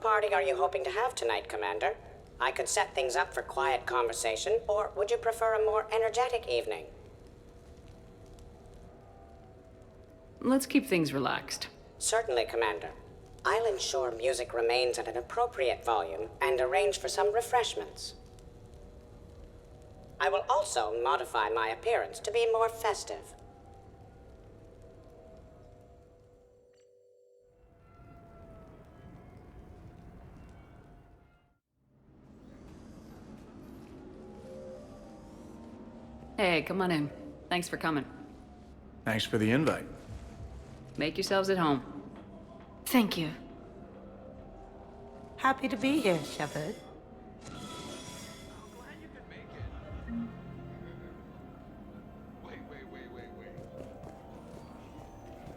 party are you hoping to have tonight, Commander? I could set things up for quiet conversation, or would you prefer a more energetic evening? Let's keep things relaxed. Certainly, Commander. I'll ensure music remains at an appropriate volume and arrange for some refreshments. I will also modify my appearance to be more festive. Hey, come on in. Thanks for coming. Thanks for the invite. Make yourselves at home. Thank you. Happy to be here, Shepard.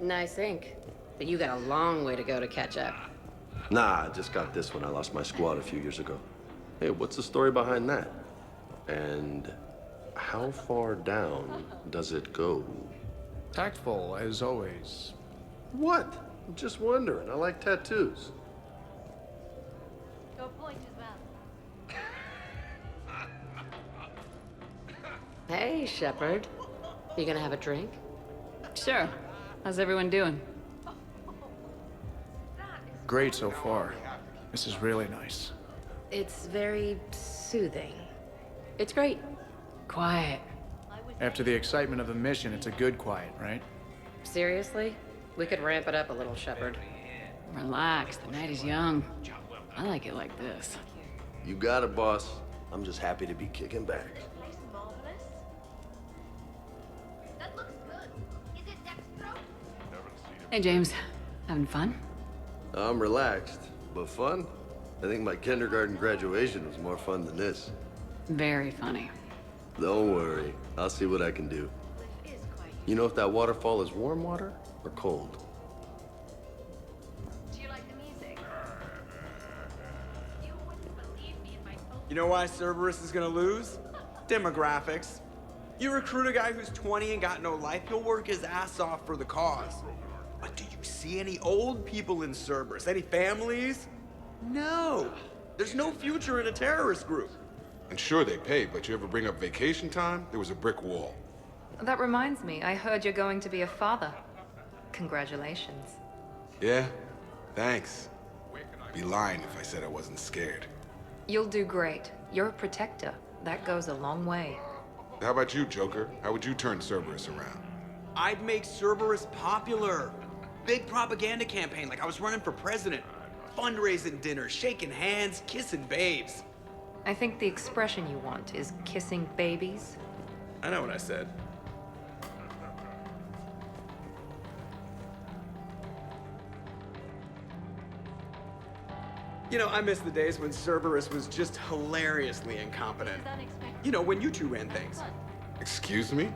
Nice ink. But you got a long way to go to catch up. Nah, I just got this when I lost my squad a few years ago. Hey, what's the story behind that? And how far down does it go? Tactful, as always. What? I'm just wondering. I like tattoos. Your point as well. Hey, Shepard. You gonna have a drink? Sure. How's everyone doing? Great so far. This is really nice. It's very soothing. It's great. Quiet. After the excitement of the mission, it's a good quiet, right? Seriously? We could ramp it up a little, Shepard. Relax, the night is young. I like it like this. You got it, boss. I'm just happy to be kicking back. Place marvelous. That looks good. Is it dextro? Hey, James. Having fun? I'm relaxed, but fun? I think my kindergarten graduation was more fun than this. Very funny. Don't worry. I'll see what I can do. You know if that waterfall is warm water or cold? Do you like the music? You wouldn't believe me if I told You know why Cerberus is gonna lose? Demographics. You recruit a guy who's 20 and got no life, he'll work his ass off for the cause. But do you see any old people in Cerberus? Any families? No. There's no future in a terrorist group. And sure, they pay, but you ever bring up vacation time, there was a brick wall. That reminds me, I heard you're going to be a father. Congratulations. Yeah? Thanks. I'd be lying if I said I wasn't scared. You'll do great. You're a protector. That goes a long way. How about you, Joker? How would you turn Cerberus around? I'd make Cerberus popular. Big propaganda campaign like I was running for president. Fundraising dinners, shaking hands, kissing babes. I think the expression you want is kissing babies. I know what I said. You know, I miss the days when Cerberus was just hilariously incompetent. You know, when you two ran things. Excuse me?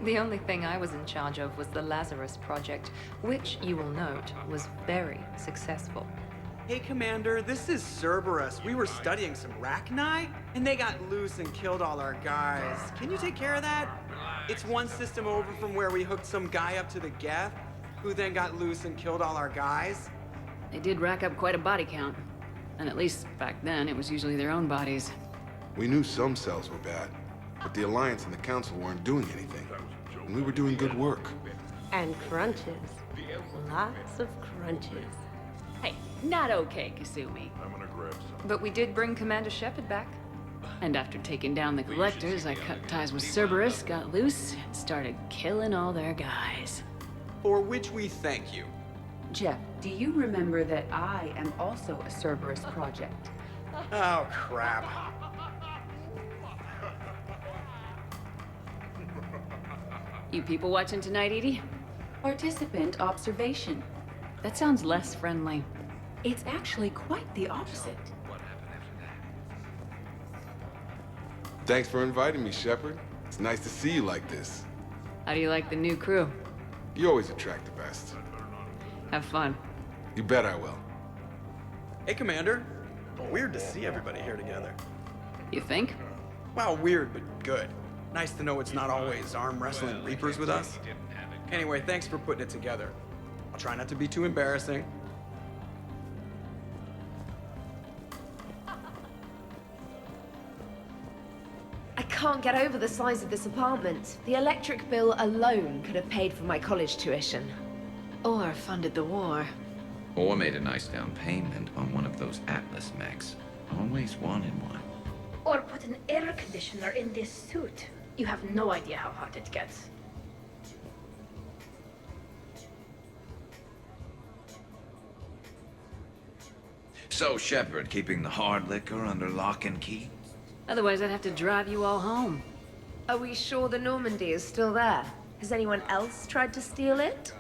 The only thing I was in charge of was the Lazarus Project, which, you will note, was very successful. Hey, Commander, this is Cerberus. We were studying some Rachni, and they got loose and killed all our guys. Can you take care of that? It's one system over from where we hooked some guy up to the Geth, who then got loose and killed all our guys. They did rack up quite a body count. And at least back then, it was usually their own bodies. We knew some cells were bad, but the Alliance and the Council weren't doing anything. And we were doing good work. And crunches. Lots of crunches. Hey, not okay, Kasumi. But we did bring Commander Shepard back. And after taking down the Collectors, I cut ties with Cerberus, got loose, and started killing all their guys. For which we thank you. Jeff, do you remember that I am also a Cerberus project? Oh, crap. You people watching tonight, Edie? Participant observation. That sounds less friendly. It's actually quite the opposite. Thanks for inviting me, Shepard. It's nice to see you like this. How do you like the new crew? You always attract the best. Have fun. You bet I will. Hey, Commander. Weird to see everybody here together. You think? Well, weird, but good. Nice to know it's not always arm wrestling Reapers with us. Anyway, thanks for putting it together. I'll try not to be too embarrassing. can't get over the size of this apartment. The electric bill alone could have paid for my college tuition. Or funded the war. Or made a nice down payment on one of those Atlas mechs. Always wanted one. Or put an air conditioner in this suit. You have no idea how hot it gets. So, Shepard, keeping the hard liquor under lock and key? Otherwise, I'd have to drive you all home. Are we sure the Normandy is still there? Has anyone else tried to steal it?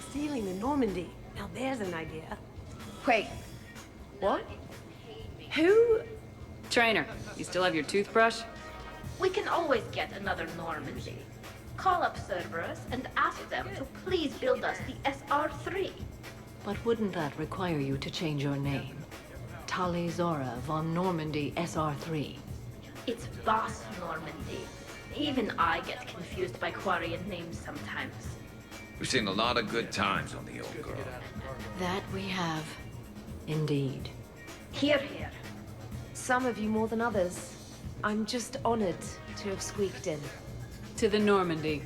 Stealing the Normandy. Now there's an idea. Wait. What? Who? Trainer, you still have your toothbrush? We can always get another Normandy. Call up Cerberus and ask them to please build us the SR-3. But wouldn't that require you to change your name? Tali Zora von Normandy SR-3. It's Boss Normandy. Even I get confused by Quarian names sometimes. We've seen a lot of good times on the old girl. That we have. Indeed. Here, here. Some of you more than others. I'm just honored to have squeaked in. To the Normandy.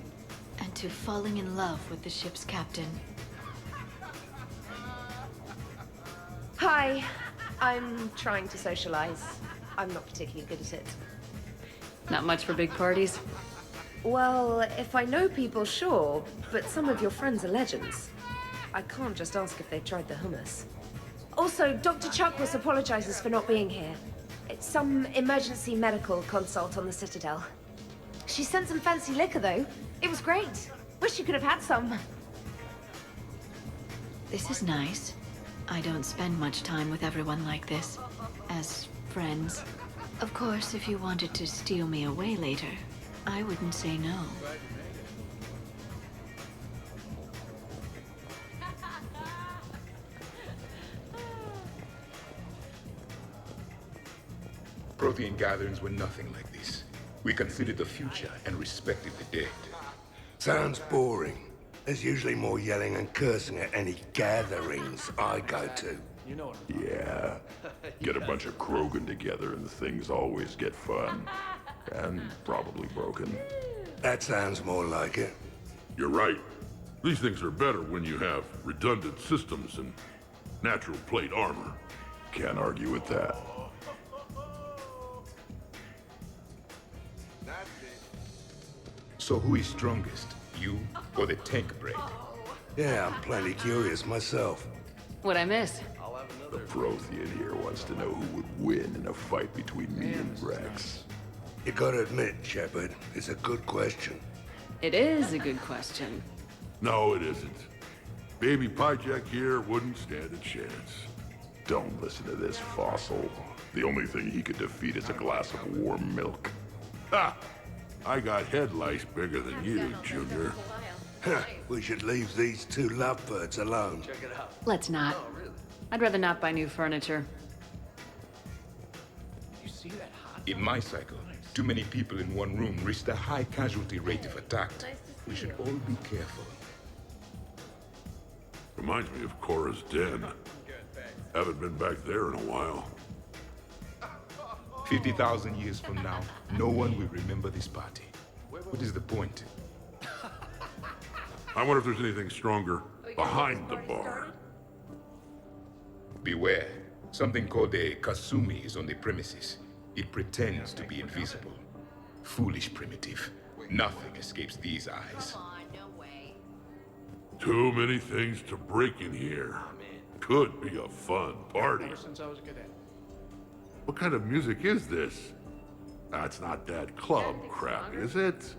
And to falling in love with the ship's captain. Hi. I'm trying to socialize. I'm not particularly good at it. Not much for big parties? Well, if I know people, sure, but some of your friends are legends. I can't just ask if they've tried the hummus. Also, Dr. Chuckwith apologizes for not being here. It's some emergency medical consult on the Citadel. She sent some fancy liquor, though. It was great. Wish you could have had some. This is nice. I don't spend much time with everyone like this. As friends. Of course, if you wanted to steal me away later, I wouldn't say no. Protean gatherings were nothing like this. We considered the future and respected the dead. Sounds boring. There's usually more yelling and cursing at any gatherings I go to. Yeah. Get a bunch of Krogan together and things always get fun. And probably broken. That sounds more like it. You're right. These things are better when you have redundant systems and natural plate armor. Can't argue with that. So who is strongest? You or the tank bread? Yeah, I'm plenty curious myself. What'd I miss? The Prothean here wants to know who would win in a fight between me and Rex. You gotta admit, Shepard, it's a good question. It is a good question. No, it isn't. Baby Pyjak here wouldn't stand a chance. Don't listen to this fossil. The only thing he could defeat is a glass of warm milk. Ha! I got head lice bigger than you, Junior. We should leave these two lovebirds alone. Let's not. I'd rather not buy new furniture. In my cycle, too many people in one room risked a high casualty rate if attacked. We should all be careful. Reminds me of Cora's den. Haven't been back there in a while. 50,000 years from now, no one will remember this party. What is the point? I wonder if there's anything stronger behind the bar. Beware. Something called a Kasumi is on the premises. It pretends to be invisible. Foolish primitive. Nothing escapes these eyes. Too many things to break in here. Could be a fun party. What kind of music is this? That's not that club crap, is it?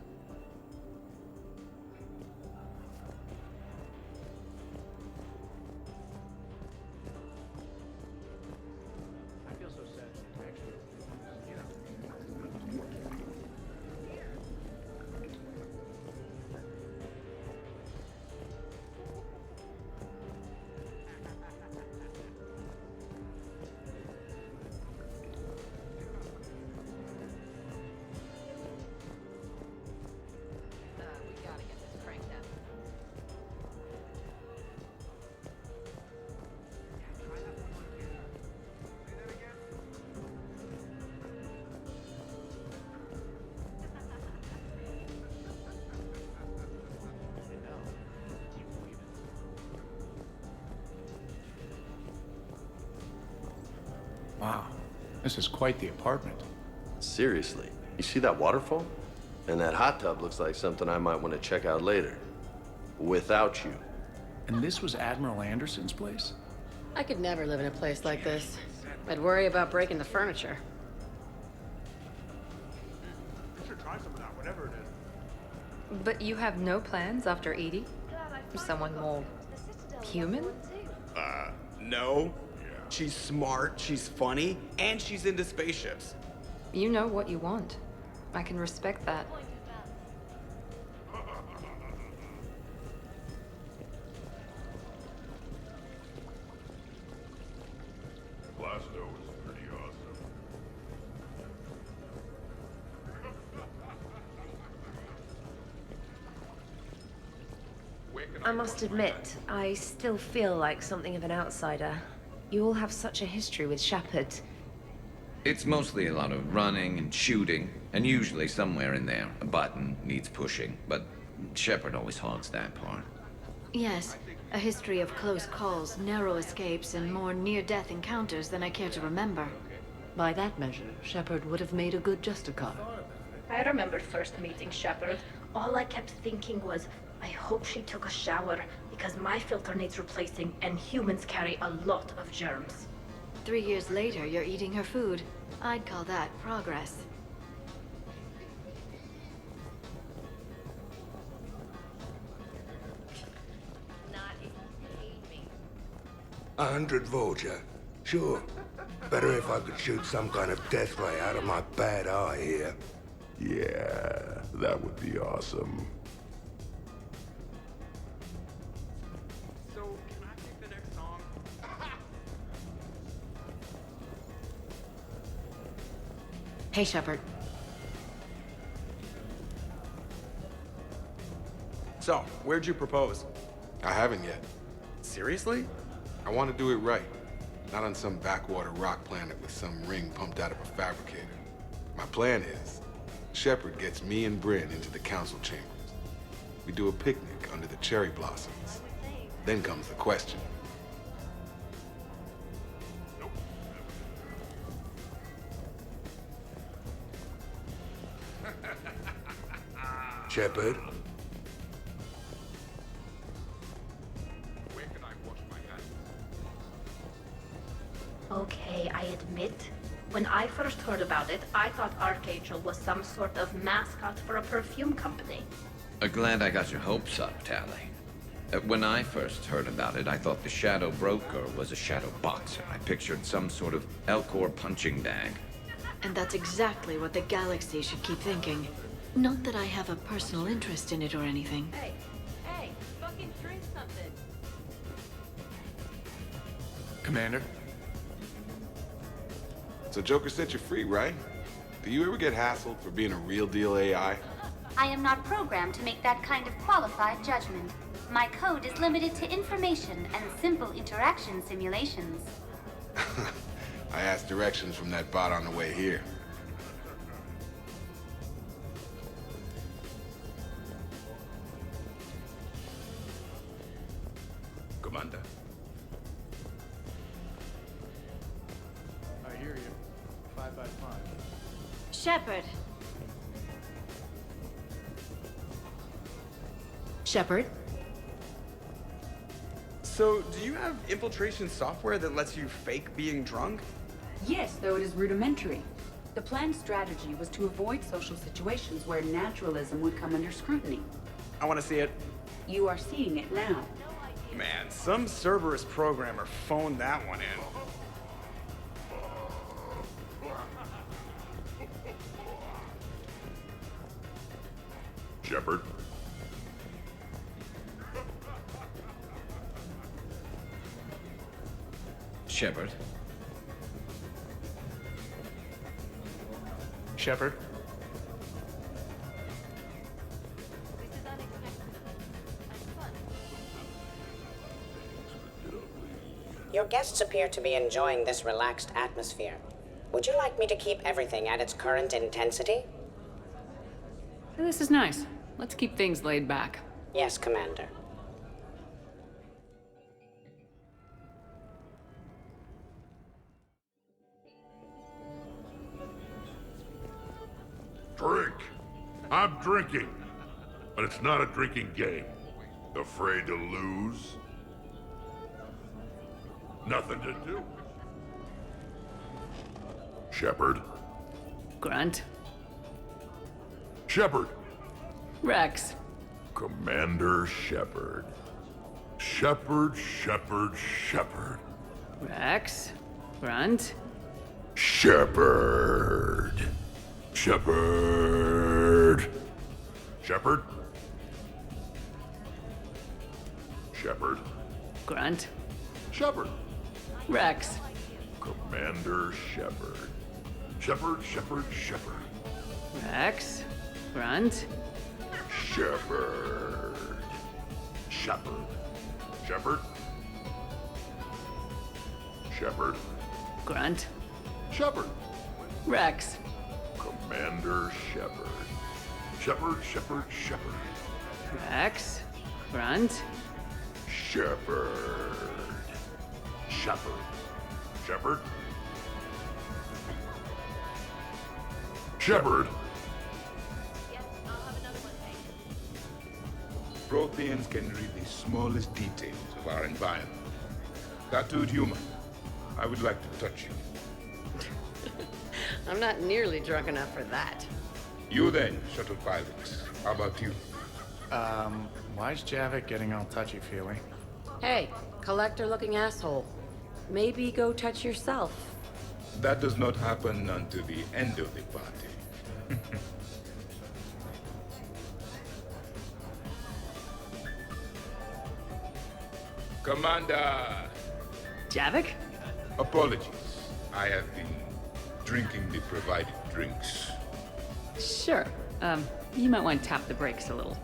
This is quite the apartment. Seriously, you see that waterfall? And that hot tub looks like something I might want to check out later. Without you. And this was Admiral Anderson's place? I could never live in a place like this. I'd worry about breaking the furniture. I should try some of that, whatever it is. But you have no plans after Edie? Someone more human? No. She's smart, she's funny, and she's into spaceships. You know what you want. I can respect that. Blasto is pretty awesome. I must admit, I still feel like something of an outsider. You all have such a history with Shepard. It's mostly a lot of running and shooting, and usually somewhere in there, a button needs pushing, but Shepard always hogs that part. Yes, a history of close calls, narrow escapes, and more near-death encounters than I care to remember. By that measure, Shepard would have made a good Justicar. I remember first meeting Shepard. All I kept thinking was, I hope she took a shower, because my filter needs replacing, and humans carry a lot of germs. 3 years later, you're eating her food. I'd call that progress. A 100 Vulture. Sure. Better if I could shoot some kind of death ray out of my bad eye here. Yeah, that would be awesome. So, can I pick the next song? Hey, Shepard. So, where'd you propose? I haven't yet. Seriously? I want to do it right. Not on some backwater rock planet with some ring pumped out of a fabricator. My plan is, Shepard gets me and Bryn into the council chambers. We do a picnic under the cherry blossoms. Then comes the question. Shepard? Where can I wash my hands? Okay, I admit, when I first heard about it, I thought Archangel was some sort of mascot for a perfume company. Glad I got your hopes up, Tally. When I first heard about it, I thought the Shadow Broker was a shadow boxer. I pictured some sort of Elcor punching bag. And that's exactly what the galaxy should keep thinking. Not that I have a personal interest in it or anything. Hey, fucking drink something. Commander? So Joker set you free, right? Do you ever get hassled for being a real deal AI? I am not programmed to make that kind of qualified judgment. My code is limited to information and simple interaction simulations. I asked directions from that bot on the way here. Commander. I hear you. 5 by 5. Shepard. Shepard? So, do you have infiltration software that lets you fake being drunk? Yes, though it is rudimentary. The planned strategy was to avoid social situations where naturalism would come under scrutiny. I want to see it. You are seeing it now. Man, some Cerberus programmer phoned that one in. Shepard? Shepard? Shepard? Your guests appear to be enjoying this relaxed atmosphere. Would you like me to keep everything at its current intensity? This is nice. Let's keep things laid back. Yes, Commander. I'm drinking. But it's not a drinking game. Afraid to lose? Nothing to do. Shepard. Grunt. Shepard. Rex. Commander Shepard. Shepard, Shepard, Shepard. Rex. Grunt. Shepard. Shepard. Shepard. Shepard. Grunt. Shepard. Rex. Commander Shepard. Shepard, Shepard, Shepard. Rex. Grunt. Shepard. Shepard. Shepard. Shepard. Grunt. Shepard. Rex. Commander Shepard. Shepard, Shepard, Shepard. Rex. Grunt. Shepard. Shepard. Shepard. Shepard. Protheans can read the smallest details of our environment. Tattooed human, I would like to touch you. I'm not nearly drunk enough for that. You then, shuttle pilots. How about you? Why's Javik getting all touchy-feely? Hey, collector-looking asshole. Maybe go touch yourself. That does not happen until the end of the party. Commander! Javik? Apologies. I have been drinking the provided drinks. Sure. You might want to tap the brakes a little.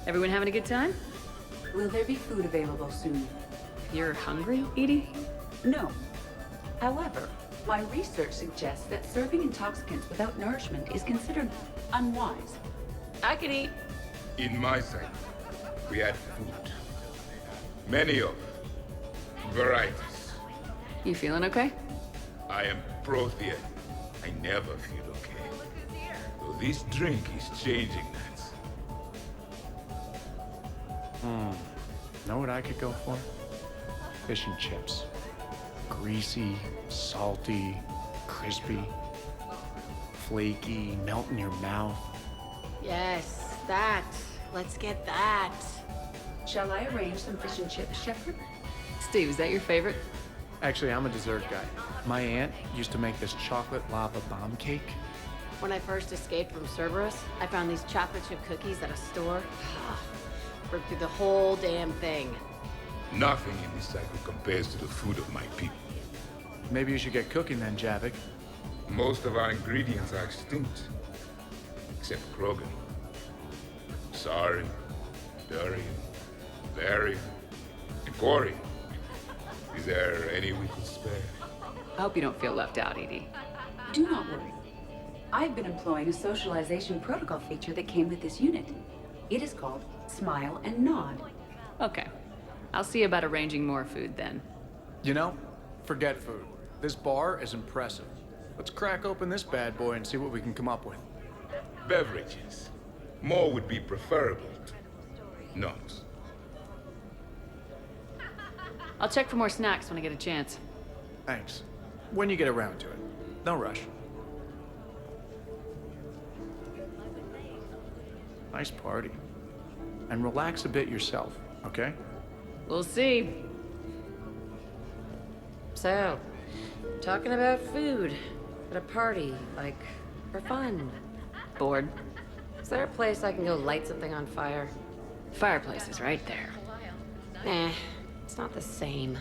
Everyone having a good time? Will there be food available soon? You're hungry, Edie? No. However, my research suggests that serving intoxicants without nourishment is considered unwise. I can eat. In my sight, we had food. Many of varieties. You feeling okay? I am Prothean. I never feel okay. Though this drink is changing that. Know what I could go for? Fish and chips. Greasy, salty, crispy, flaky, melt in your mouth. Yes, that. Let's get that. Shall I arrange some fish and chips, Shepard? Steve, is that your favorite? Actually, I'm a dessert guy. My aunt used to make this chocolate lava bomb cake. When I first escaped from Cerberus, I found these chocolate chip cookies at a store. Ripped through the whole damn thing. Nothing in this cycle compares to the food of my people. Maybe you should get cooking then, Javik. Most of our ingredients are extinct. Except Krogan. Sarin, Durian, Varian, and Corian. Is there any we can spare? I hope you don't feel left out, Edie. Do not worry. I've been employing a socialization protocol feature that came with this unit. It is called Smile and Nod. Okay. I'll see about arranging more food then. You know, forget food. This bar is impressive. Let's crack open this bad boy and see what we can come up with. Beverages. More would be preferable to not. I'll check for more snacks when I get a chance. Thanks. When you get around to it. No rush. Nice party. And relax a bit yourself, okay? We'll see. So, talking about food at a party, like, for fun. Bored? Is there a place I can go light something on fire? Fireplace is right there. Nah, it's not the same.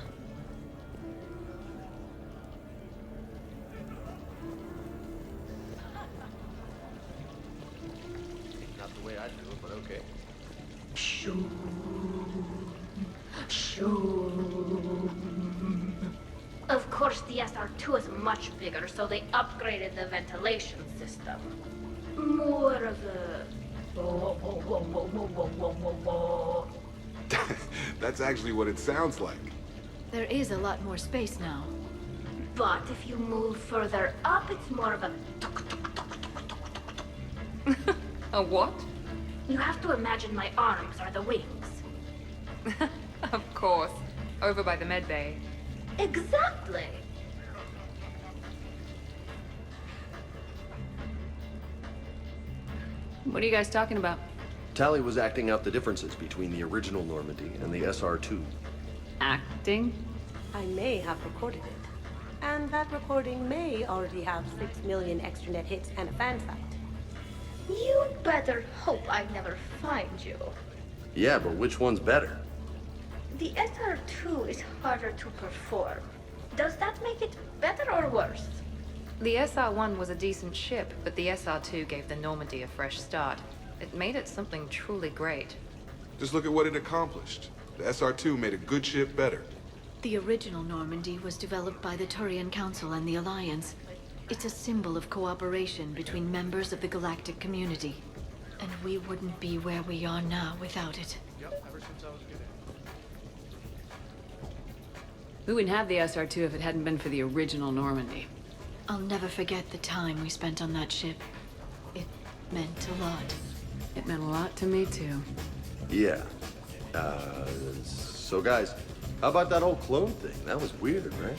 Not the way I do it, but okay. Shoo. Of course, the SR2 is much bigger, so they upgraded the ventilation system. More of a... That's actually what it sounds like. There is a lot more space now. But if you move further up, it's more of a... A what? You have to imagine my arms are the wings. Of course. Over by the med bay. Exactly. What are you guys talking about? Tally was acting out the differences between the original Normandy and the SR2. Acting? I may have recorded it. And that recording may already have 6 million extranet hits and a fan site. You'd better hope I never find you. Yeah, but which one's better? The SR2 is harder to perform. Does that make it better or worse? The SR-1 was a decent ship, but the SR-2 gave the Normandy a fresh start. It made it something truly great. Just look at what it accomplished. The SR-2 made a good ship better. The original Normandy was developed by the Turian Council and the Alliance. It's a symbol of cooperation between members of the galactic community. And we wouldn't be where we are now without it. Yep, ever since I was a kid. We wouldn't have the SR2 if it hadn't been for the original Normandy. I'll never forget the time we spent on that ship. It meant a lot. It meant a lot to me, too. Yeah. So guys, how about that whole clone thing? That was weird, right?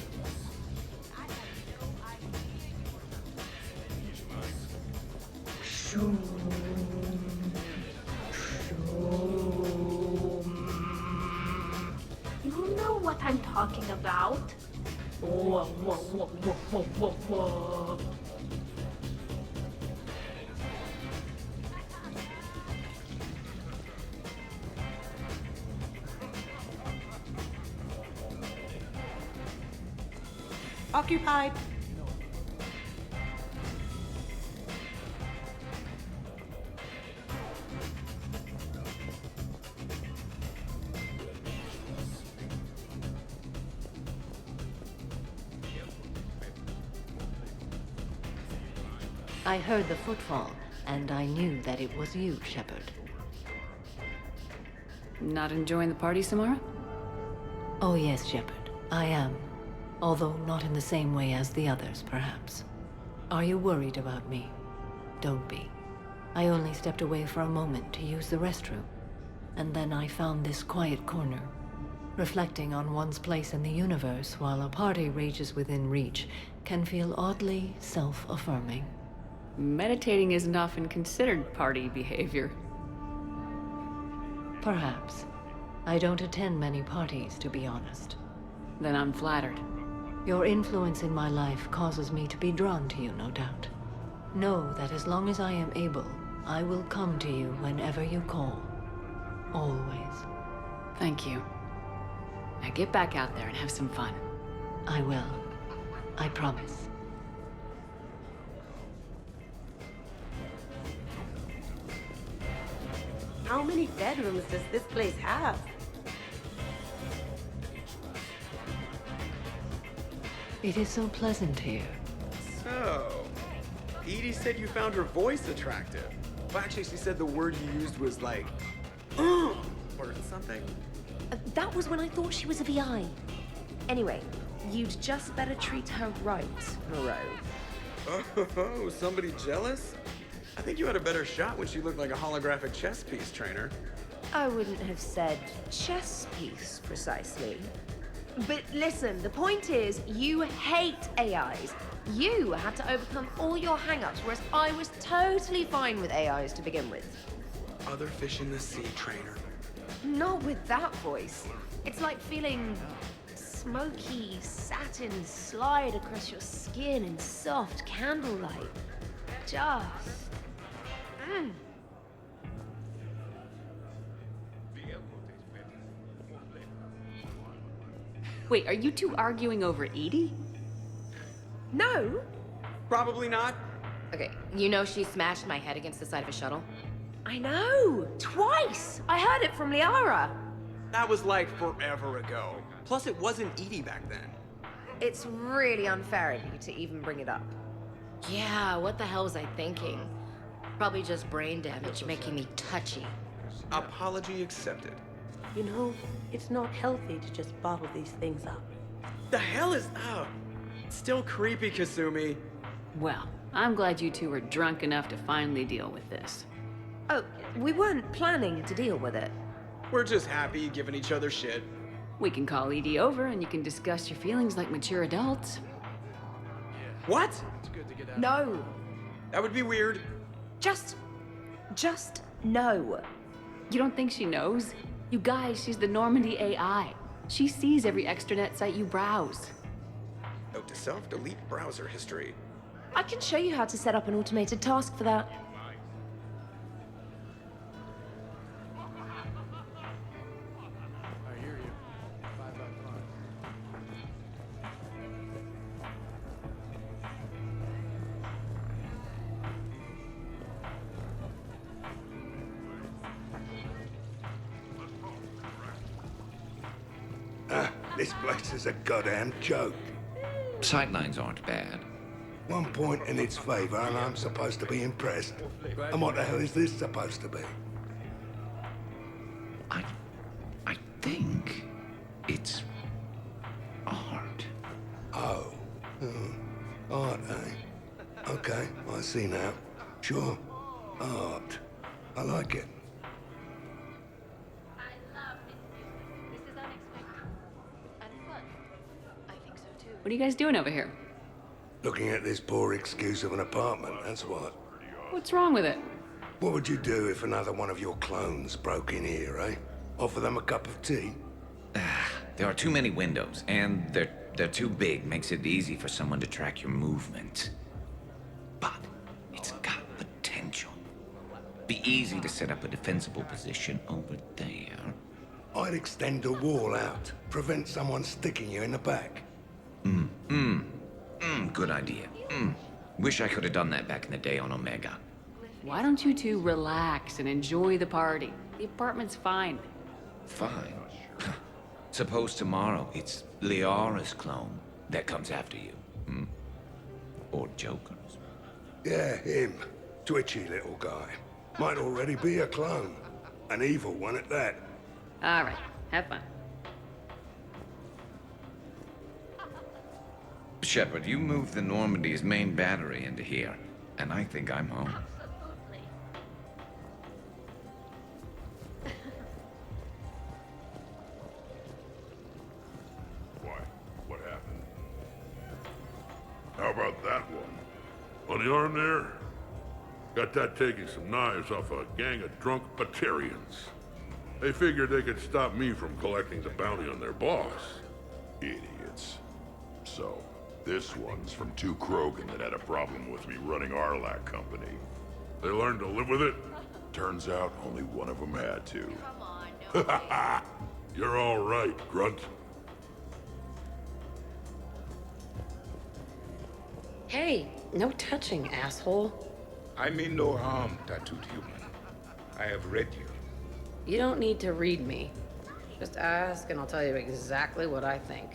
You know what I'm talking about? Whoa, whoa, whoa, whoa, whoa, whoa, whoa. Occupied. I heard the footfall, and I knew that it was you, Shepard. Not enjoying the party, Samara? Oh yes, Shepard, I am. Although not in the same way as the others, perhaps. Are you worried about me? Don't be. I only stepped away for a moment to use the restroom. And then I found this quiet corner. Reflecting on one's place in the universe while a party rages within reach can feel oddly self-affirming. Meditating isn't often considered party behavior. Perhaps. I don't attend many parties, to be honest. Then I'm flattered. Your influence in my life causes me to be drawn to you, no doubt. Know that as long as I am able, I will come to you whenever you call. Always. Thank you. Now get back out there and have some fun. I will. I promise. How many bedrooms does this place have? It is so pleasant here. So, Edie said you found her voice attractive. Well, actually, she said the word you used was like, or something. That was when I thought she was a VI. Anyway, you'd just better treat her right, Moreau. Oh, somebody jealous? I think you had a better shot when she looked like a holographic chess piece, trainer. I wouldn't have said chess piece, precisely. But listen, the point is, you hate AIs. You had to overcome all your hang-ups, whereas I was totally fine with AIs to begin with. Other fish in the sea, trainer. Not with that voice. It's like feeling smoky satin slide across your skin in soft candlelight. Just... Wait, are you two arguing over Edie? No. Probably not. Okay, you know she smashed my head against the side of a shuttle? I know! Twice! I heard it from Liara. That was like forever ago. Plus, it wasn't Edie back then. It's really unfair of you to even bring it up. Yeah, what the hell was I thinking? Probably just brain damage making me touchy. Apology accepted. You know, it's not healthy to just bottle these things up. The hell is... Oh, still creepy, Kasumi. Well, I'm glad you two were drunk enough to finally deal with this. Oh, we weren't planning to deal with it. We're just happy giving each other shit. We can call Edie over and you can discuss your feelings like mature adults. What? No. That would be weird. Just no. You don't think she knows? You guys, she's the Normandy AI. She sees every extranet site you browse. Note to self, delete browser history. I can show you how to set up an automated task for that. I hear you. $5 fine. This place is a goddamn joke. Sightlines aren't bad. 1 point in its favor, and I'm supposed to be impressed. And what the hell is this supposed to be? I think it's art. Oh. Art, eh? Okay, I see now. Sure. Art. I like it. What are you guys doing over here? Looking at this poor excuse of an apartment, that's what. What's wrong with it? What would you do if another one of your clones broke in here, eh? Offer them a cup of tea? There are too many windows, and they're too big. Makes it easy for someone to track your movement. But it's got potential. Be easy to set up a defensible position over there. I'd extend the wall out. Prevent someone sticking you in the back. Good idea. Wish I could have done that back in the day on Omega. Why don't you two relax and enjoy the party? The apartment's fine. Fine. Suppose tomorrow it's Liara's clone that comes after you. Or Joker's. Yeah, him. Twitchy little guy. Might already be a clone. An evil one at that. All right, have fun. Shepard, you moved the Normandy's main battery into here, and I think I'm home. Why? What happened? How about that one? On the arm there? Got that taking some knives off a gang of drunk Batarians. They figured they could stop me from collecting the bounty on their boss. Idiots. So, this one's from two Krogan that had a problem with me running Arlac Company. They learned to live with it? Turns out only one of them had to. Ha ha! You're all right, Grunt. Hey, no touching, asshole. I mean no harm, tattooed human. I have read you. You don't need to read me. Just ask and I'll tell you exactly what I think.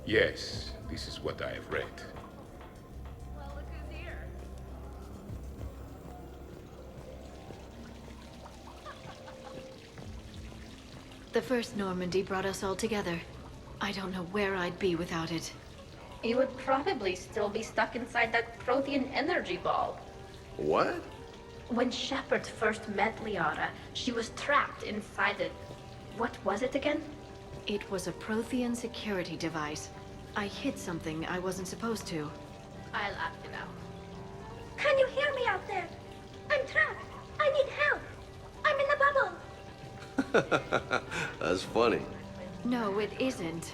Yes, this is what I have read. The first Normandy brought us all together. I don't know where I'd be without it. You would probably still be stuck inside that Prothean energy ball. What? When Shepard first met Liara, she was trapped inside it. What was it again? It was a Prothean security device. I hit something I wasn't supposed to. I'll act it out. Can you hear me out there? I'm trapped. I need help. I'm in the bubble. That's funny. No, it isn't.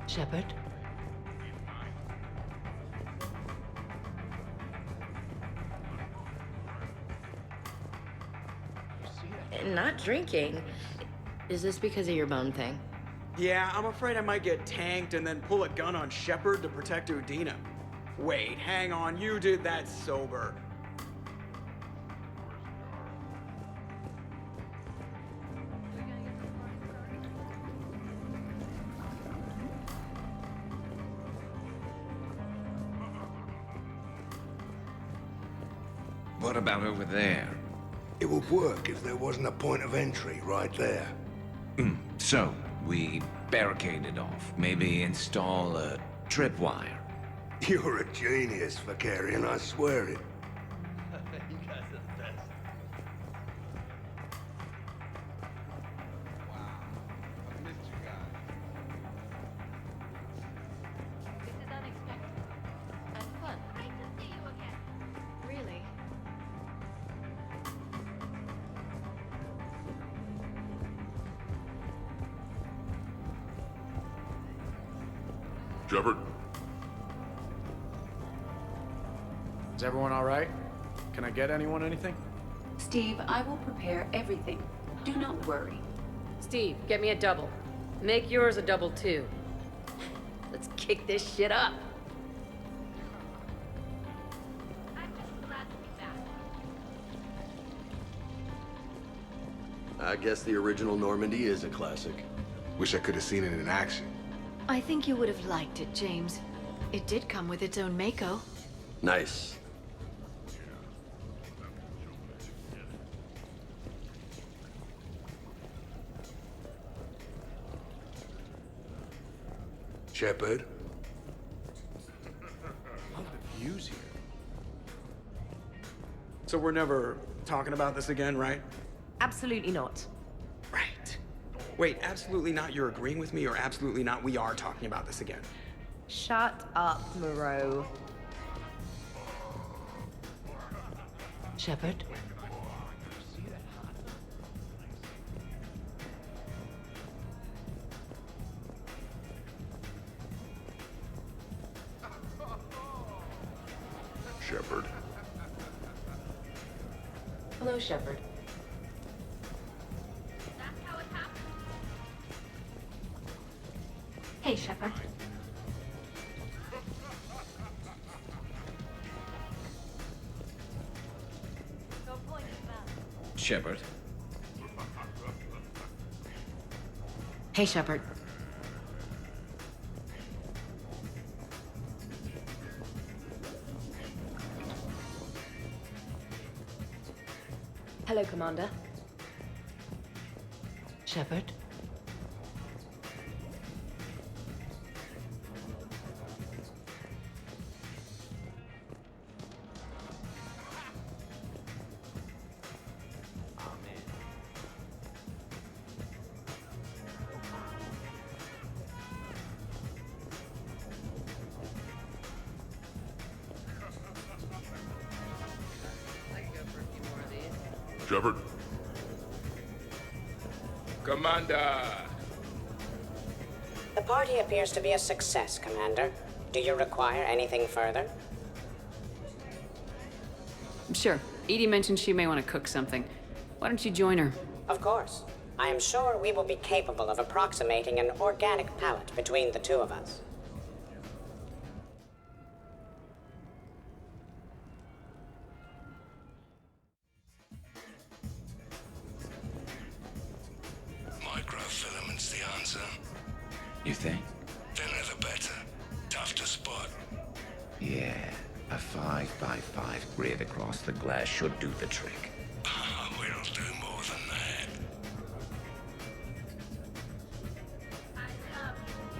Shepard? Not drinking. Is this because of your bone thing? Yeah, I'm afraid I might get tanked and then pull a gun on Shepard to protect Udina. Wait, hang on, you did that sober. What about over there? It would work if there wasn't a point of entry right there. So, we barricade it off. Maybe install a tripwire. You're a genius, Vicarian, I swear it. You guys are the best. Wow. I missed you guys. This is unexpected. And fun. Great to see you again. Really? Shepard? Is everyone all right? Can I get anyone anything? Steve, I will prepare everything. Do not worry. Steve, get me a double. Make yours a double too. Let's kick this shit up. I guess the original Normandy is a classic. Wish I could have seen it in action. I think you would have liked it, James. It did come with its own Mako. Nice. Shepard? Love the views here. So we're never talking about this again, right? Absolutely not. Right. Wait, absolutely not you're agreeing with me, or absolutely not we are talking about this again? Shut up, Moreau. Shepard? Shepard. Hello, Shepard. Hey, Shepard. Shepard. Hey, Shepard. Hello, Commander. Shepard? Shepard? Commander! The party appears to be a success, Commander. Do you require anything further? Sure. Edie mentioned she may want to cook something. Why don't you join her? Of course. I am sure we will be capable of approximating an organic palate between the two of us. Microfilaments the answer. You think? Thinner the better. Tough to spot. Yeah, a 5x5 grid across the glass should do the trick. We'll do more than that.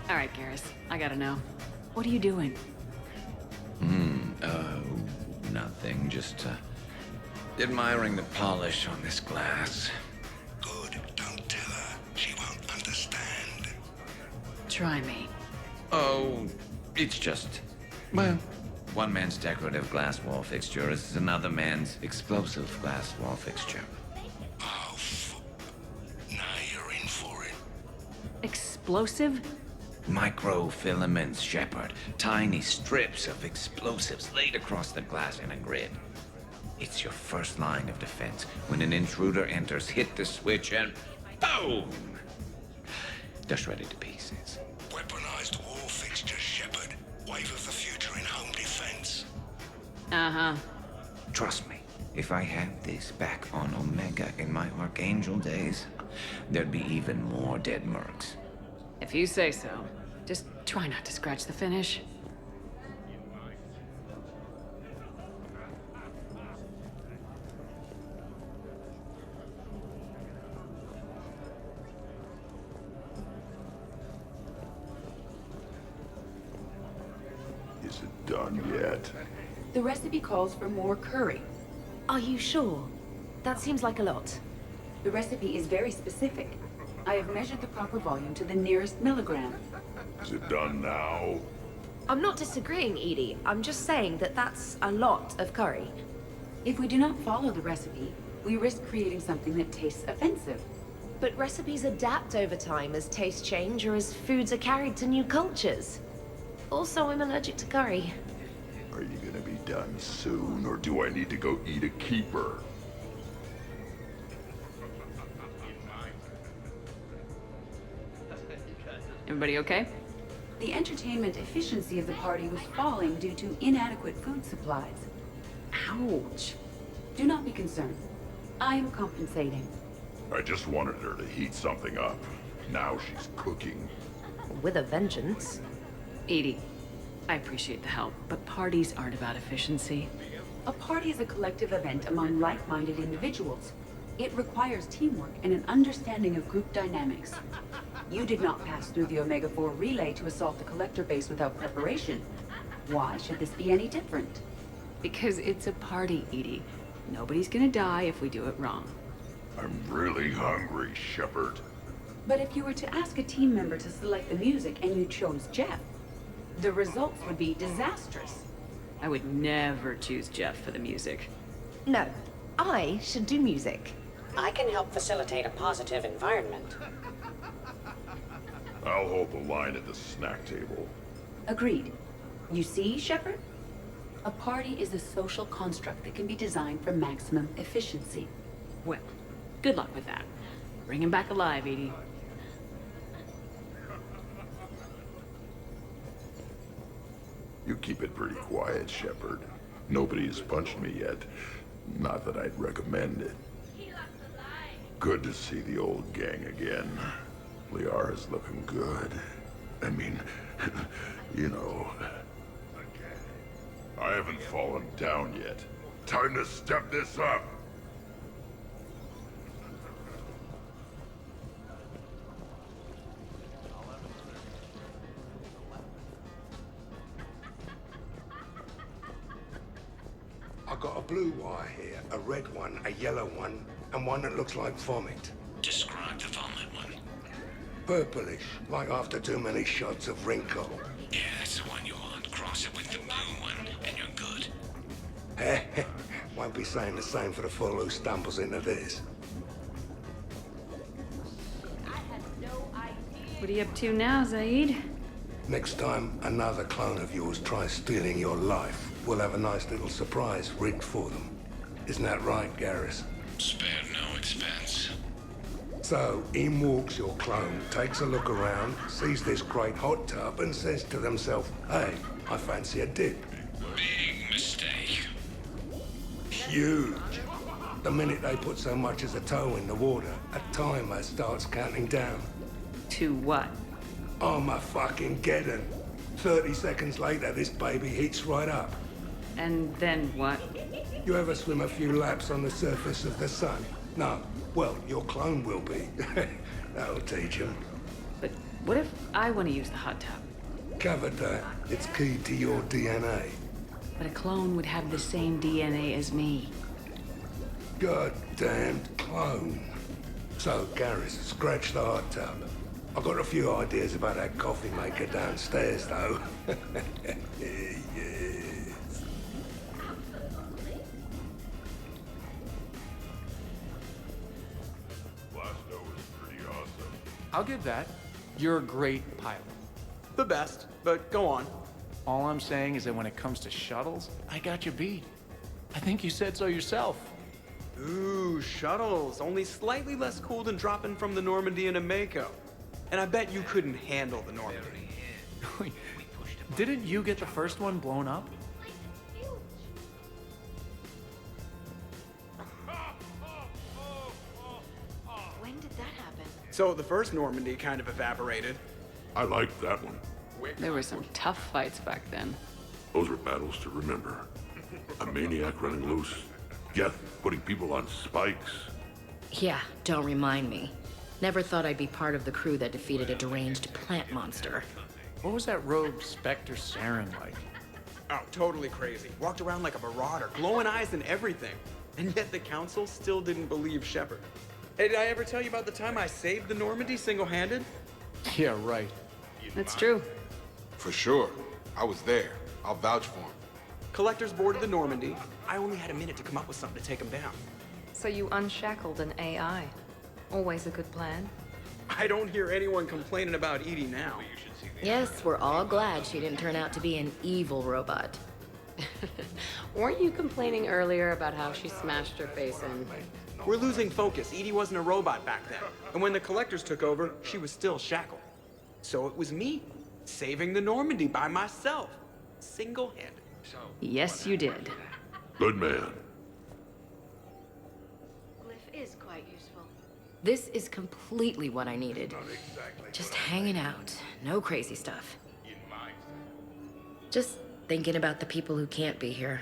All right, Garrus. I gotta know. What are you doing? Nothing. Just, admiring the polish on this glass. Good. Don't tell her. She won't understand. Try me. Oh, it's just... Well, one man's decorative glass wall fixture is another man's explosive glass wall fixture. Oh, now you're in for it. Explosive? Microfilaments, Shepard. Tiny strips of explosives laid across the glass in a grid. It's your first line of defense. When an intruder enters, hit the switch and boom! They're shredded to pieces. Weaponized wall fixtures, Shepard. Wave of the future in home defense. Uh-huh. Trust me, if I had this back on Omega in my Archangel days, there'd be even more dead mercs. If you say so. Just try not to scratch the finish. Is it done yet? The recipe calls for more curry. Are you sure? That seems like a lot. The recipe is very specific. I have measured the proper volume to the nearest milligram. Is it done now? I'm not disagreeing, Edie. I'm just saying that that's a lot of curry. If we do not follow the recipe, we risk creating something that tastes offensive. But recipes adapt over time as tastes change or as foods are carried to new cultures. Also, I'm allergic to curry. Are you gonna be done soon, or do I need to go eat a keeper? Everybody okay? The entertainment efficiency of the party was falling due to inadequate food supplies. Ouch. Do not be concerned. I am compensating. I just wanted her to heat something up. Now she's cooking. With a vengeance. Edie, I appreciate the help, but parties aren't about efficiency. A party is a collective event among like-minded individuals. It requires teamwork and an understanding of group dynamics. You did not pass through the Omega-4 relay to assault the collector base without preparation. Why should this be any different? Because it's a party, Edie. Nobody's gonna die if we do it wrong. I'm really hungry, Shepard. But if you were to ask a team member to select the music and you chose Jeff, the results would be disastrous. I would never choose Jeff for the music. No, I should do music. I can help facilitate a positive environment. I'll hold the line at the snack table. Agreed. You see, Shepard? A party is a social construct that can be designed for maximum efficiency. Well, good luck with that. Bring him back alive, Edie. You keep it pretty quiet, Shepard. Nobody has punched me yet. Not that I'd recommend it. Good to see the old gang again. Liara's looking good. I mean, you know. I haven't fallen down yet. Time to step this up! I got a blue wire here, a red one, a yellow one, and one that looks like vomit. Describe the vomit one. Purplish, like after too many shots of wrinkle. Yeah, that's the one you want. Cross it with the blue one, and you're good. Won't be saying the same for the fool who stumbles into this. What are you up to now, Zaid? Next time another clone of yours tries stealing your life, we'll have a nice little surprise rigged for them. Isn't that right, Garrus? Spared no expense. So, in walks your clone, takes a look around, sees this great hot tub, and says to themselves, hey, I fancy a dip. Big mistake. Huge. The minute they put so much as a toe in the water, a timer starts counting down. To what? Armageddon. 30 seconds later, this baby heats right up. And then what? You ever swim a few laps on the surface of the sun? No. Well, your clone will be. That'll teach him. But what if I want to use the hot tub? Covered that. It's key to your DNA. But a clone would have the same DNA as me. Goddamned clone. So, Garrus, scratch the hot tub. I've got a few ideas about that coffee maker downstairs, though. Yes. Blasto is pretty awesome. I'll give that. You're a great pilot. The best, but go on. All I'm saying is that when it comes to shuttles, I got you beat. I think you said so yourself. Ooh, shuttles. Only slightly less cool than dropping from the Normandy into Mako. And I bet you couldn't handle the Normandy. Didn't you get the first one blown up? When did that happen? So the first Normandy kind of evaporated. I liked that one. There were some tough fights back then. Those were battles to remember. A maniac running loose. Geth putting people on spikes. Yeah, don't remind me. Never thought I'd be part of the crew that defeated a deranged plant monster. What was that rogue Spectre Saren like? Oh, totally crazy. Walked around like a marauder, glowing eyes and everything. And yet the council still didn't believe Shepard. Hey, did I ever tell you about the time I saved the Normandy single-handed? Yeah, right. That's true. For sure. I was there. I'll vouch for him. Collectors boarded the Normandy. I only had a minute to come up with something to take them down. So you unshackled an AI. Always a good plan. I don't hear anyone complaining about Edie now. Yes, we're all glad she didn't turn out to be an evil robot. Weren't you complaining earlier about how she smashed her face in? We're losing focus. Edie wasn't a robot back then. And when the Collectors took over, she was still shackled. So it was me, saving the Normandy by myself. Single-handed. Yes, you did. Good man. Glyph is quite useful. This is completely what I needed. Just hanging out. No crazy stuff. Just thinking about the people who can't be here.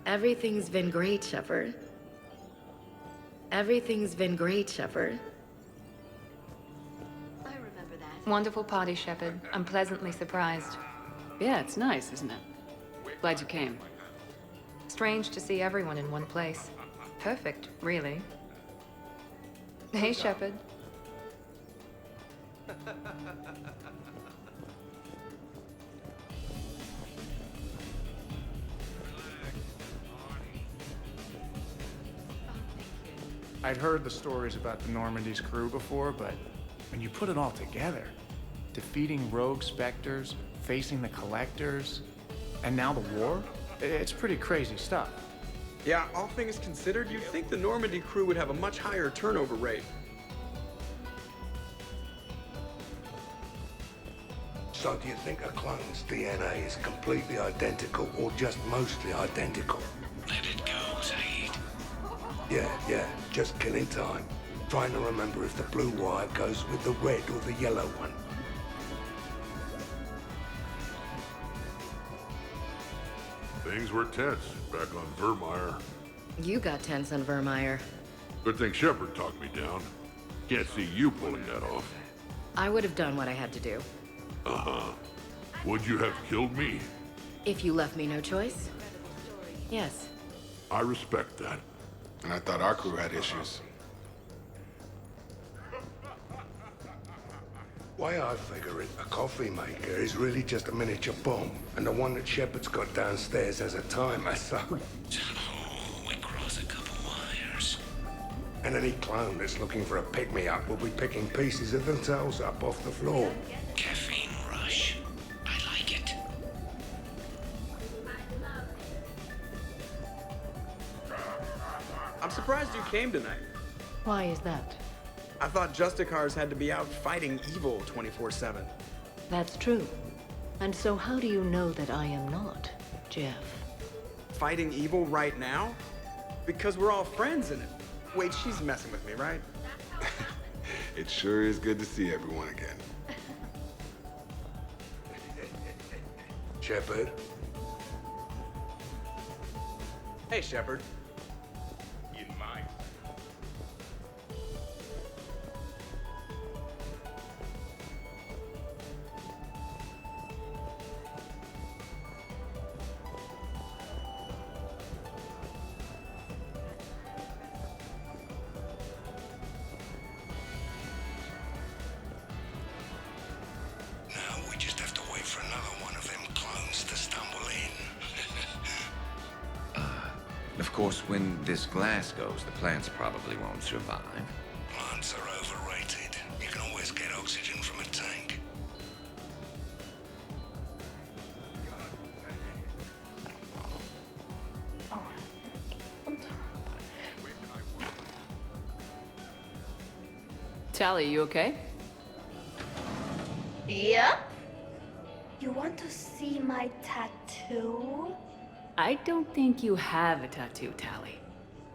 Everything's been great, Shepard. Everything's been great, Shepard. I remember that. Wonderful party, Shepard. I'm pleasantly surprised. Yeah, it's nice, isn't it? Glad you came. Strange to see everyone in one place. Perfect, really. Hey, Shepard. I'd heard the stories about the Normandy's crew before, but when you put it all together, defeating rogue specters, facing the Collectors, and now the war, it's pretty crazy stuff. Yeah, all things considered, you'd think the Normandy crew would have a much higher turnover rate. So do you think a clone's DNA is completely identical or just mostly identical? Let it go, Saeed. Yeah, just killing time. Trying to remember if the blue wire goes with the red or the yellow one. Things were tense back on Vermeer. You got tense on Vermeer. Good thing Shepard talked me down. Can't see you pulling that off. I would have done what I had to do. Uh-huh. Would you have killed me? If you left me no choice? Yes. I respect that. And I thought our crew had issues. Way I figure it, a coffee maker is really just a miniature bomb, and the one that Shepard's got downstairs has a timer, so... Oh, we cross a couple wires. And any clone that's looking for a pick-me-up will be picking pieces of themselves up off the floor. Caffeine rush. I like it. I'm surprised you came tonight. Why is that? I thought Justicars had to be out fighting evil 24/7. That's true. And so how do you know that I am not, Jeff? Fighting evil right now? Because we're all friends in it. Wait, she's messing with me, right? It sure is good to see everyone again. Shepard? Hey, Shepard. Now we just have to wait for another one of them clones to stumble in. Of course, when this glass goes, the plants probably won't survive. Plants are overrated. You can always get oxygen from a tank. Tally, you okay? Yep. You want to see my tattoo? I don't think you have a tattoo, Tally.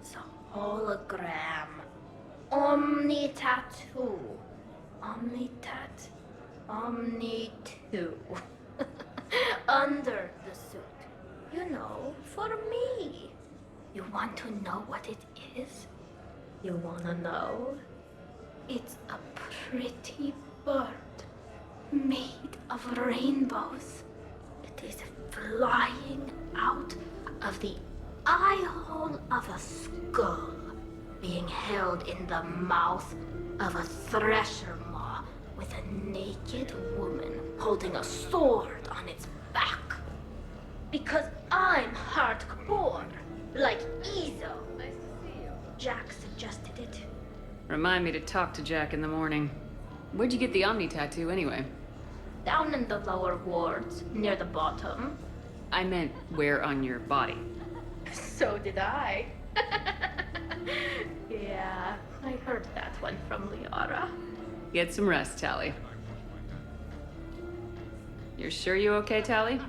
It's a hologram. Omni tattoo. Omni-tat. Omni-2. Under the suit. You know, for me. You want to know what it is? You wanna know? It's a pretty bird made of rainbows. It is flying out of the eye hole of a skull, being held in the mouth of a thresher maw with a naked woman holding a sword on its back. Because I'm hardcore, like Ezo. Nice to see you. Jack suggested it. Remind me to talk to Jack in the morning. Where'd you get the Omni tattoo anyway? Down in the lower wards, near the bottom. I meant where on your body? So did I. Yeah, I heard that one from Liara. Get some rest, Tally. You're sure you okay, Tally?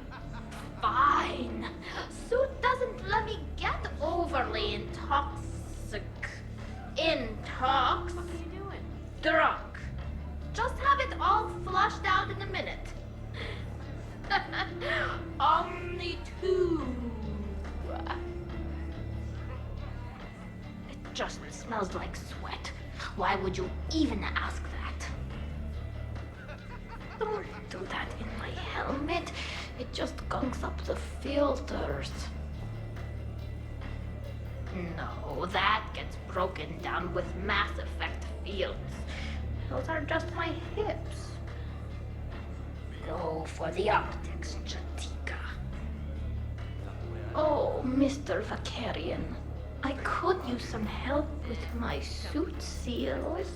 Fine. Suit doesn't let me get overly intoxic. What are you doing? Drunk. Just have it all flushed out in a minute. Omni 2. It just smells like sweat. Why would you even ask that? Don't do that in my helmet. It just gunks up the filters. No, that gets broken down with Mass Effect fields. Those are just my hips. Go for the optics, Jatika. Oh, Mr. Vakarian. I could use some help with my suit seals.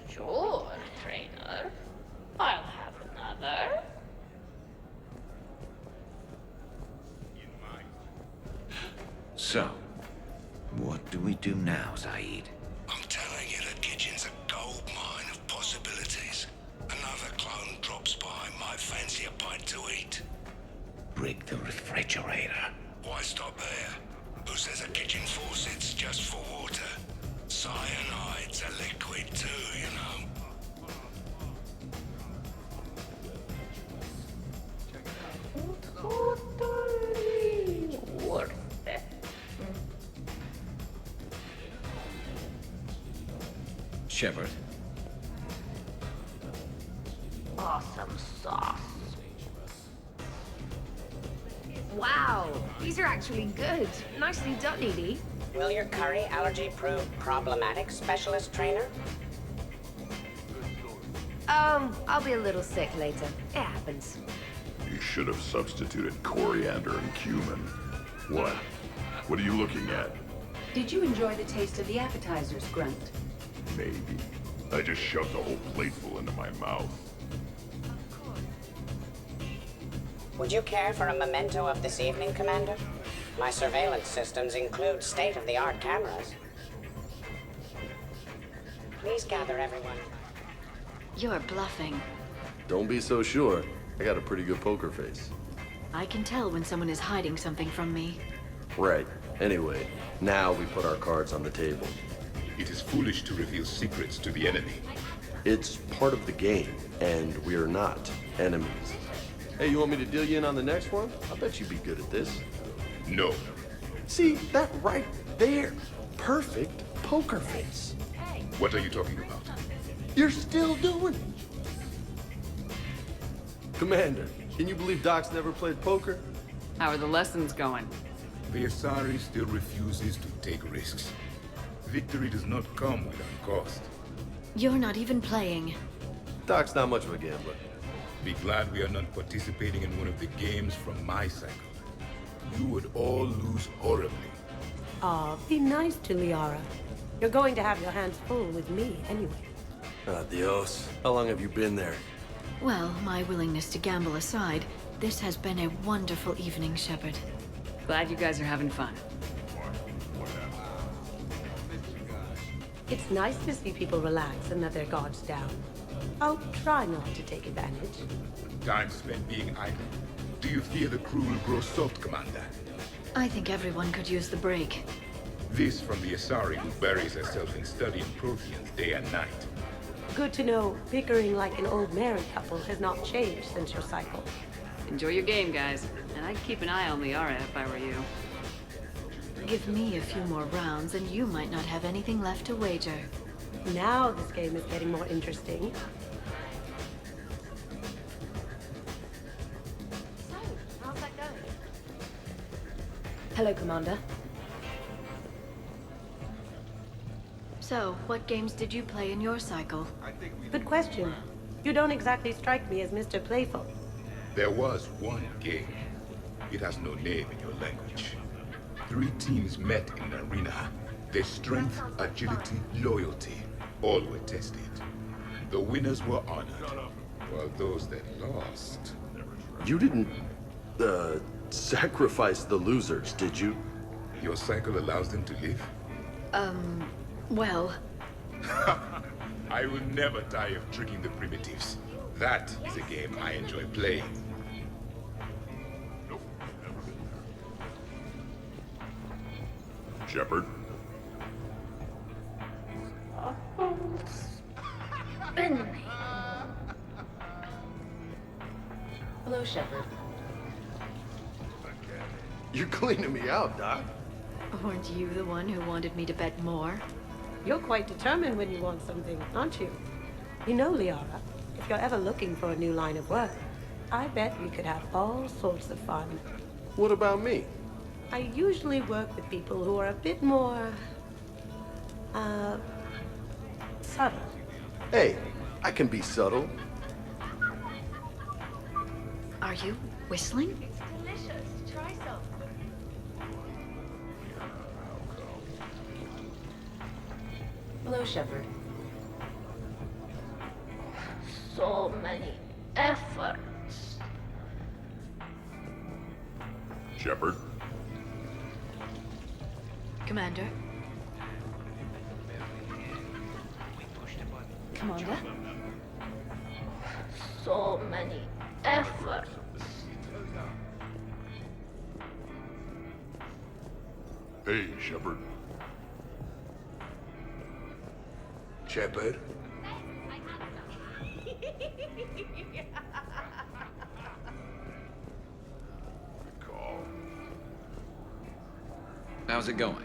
Sure, trainer. I'll have another. So, what do we do now, Zaid? I'm telling you, the kitchen's a gold mine of possibilities. Another clone drops by, might fancy a bite to eat. Rig the refrigerator. Why stop there? Who says a kitchen faucet's just for water? Cyanide's a liquid too, you know. Totally worth it. Shepard. Awesome sauce. Wow, these are actually good. Nicely done, Edie. Will your curry allergy prove problematic, specialist trainer? I'll be a little sick later. It happens. You should have substituted coriander and cumin. What? What are you looking at? Did you enjoy the taste of the appetizers, Grunt? Maybe. I just shoved a whole plateful into my mouth. Would you care for a memento of this evening, Commander? My surveillance systems include state-of-the-art cameras. Please gather everyone. You're bluffing. Don't be so sure. I got a pretty good poker face. I can tell when someone is hiding something from me. Right. Anyway, now we put our cards on the table. It is foolish to reveal secrets to the enemy. It's part of the game, and we're not enemies. Hey, you want me to deal you in on the next one? I bet you'd be good at this. No. See, that right there. Perfect poker face. What are you talking about? You're still doing it. Commander, can you believe Doc's never played poker? How are the lessons going? The Asari still refuses to take risks. Victory does not come without cost. You're not even playing. Doc's not much of a gambler. Be glad we are not participating in one of the games from my cycle. You would all lose horribly. Aw, be nice to Liara. You're going to have your hands full with me anyway. Adios. How long have you been there? Well, my willingness to gamble aside, this has been a wonderful evening, Shepard. Glad you guys are having fun. It's nice to see people relax and let their guards down. I'll try not to take advantage. Time spent being idle. Do you fear the crew will grow soft, Commander? I think everyone could use the break. This from the Asari who buries herself in studying Protheans day and night. Good to know bickering like an old married couple has not changed since your cycle. Enjoy your game, guys. And I'd keep an eye on Liara if I were you. Give me a few more rounds and you might not have anything left to wager. Now this game is getting more interesting. So, how's that going? Hello, Commander. So, what games did you play in your cycle? Good question. You don't exactly strike me as Mr. Playful. There was one game. It has no name in your language. 3 teams met in an arena. Their strength, agility, loyalty, all were tested. The winners were honored, while those that lost... You didn't, sacrifice the losers, did you? Your cycle allows them to live? Well... I will never tire of tricking the primitives. That is a game I enjoy playing. Shepard? Hello, Shepard. You're cleaning me out, Doc. Weren't you the one who wanted me to bet more? You're quite determined when you want something, aren't you? You know, Liara, if you're ever looking for a new line of work, I bet we could have all sorts of fun. What about me? I usually work with people who are a bit more... subtle. Hey, I can be subtle. Are you whistling? It's delicious. Try some. Hello, Shepard. So many efforts. Shepard? Commander? Commander? So many efforts. Hey, Shepard. Shepard? Call. How's it going?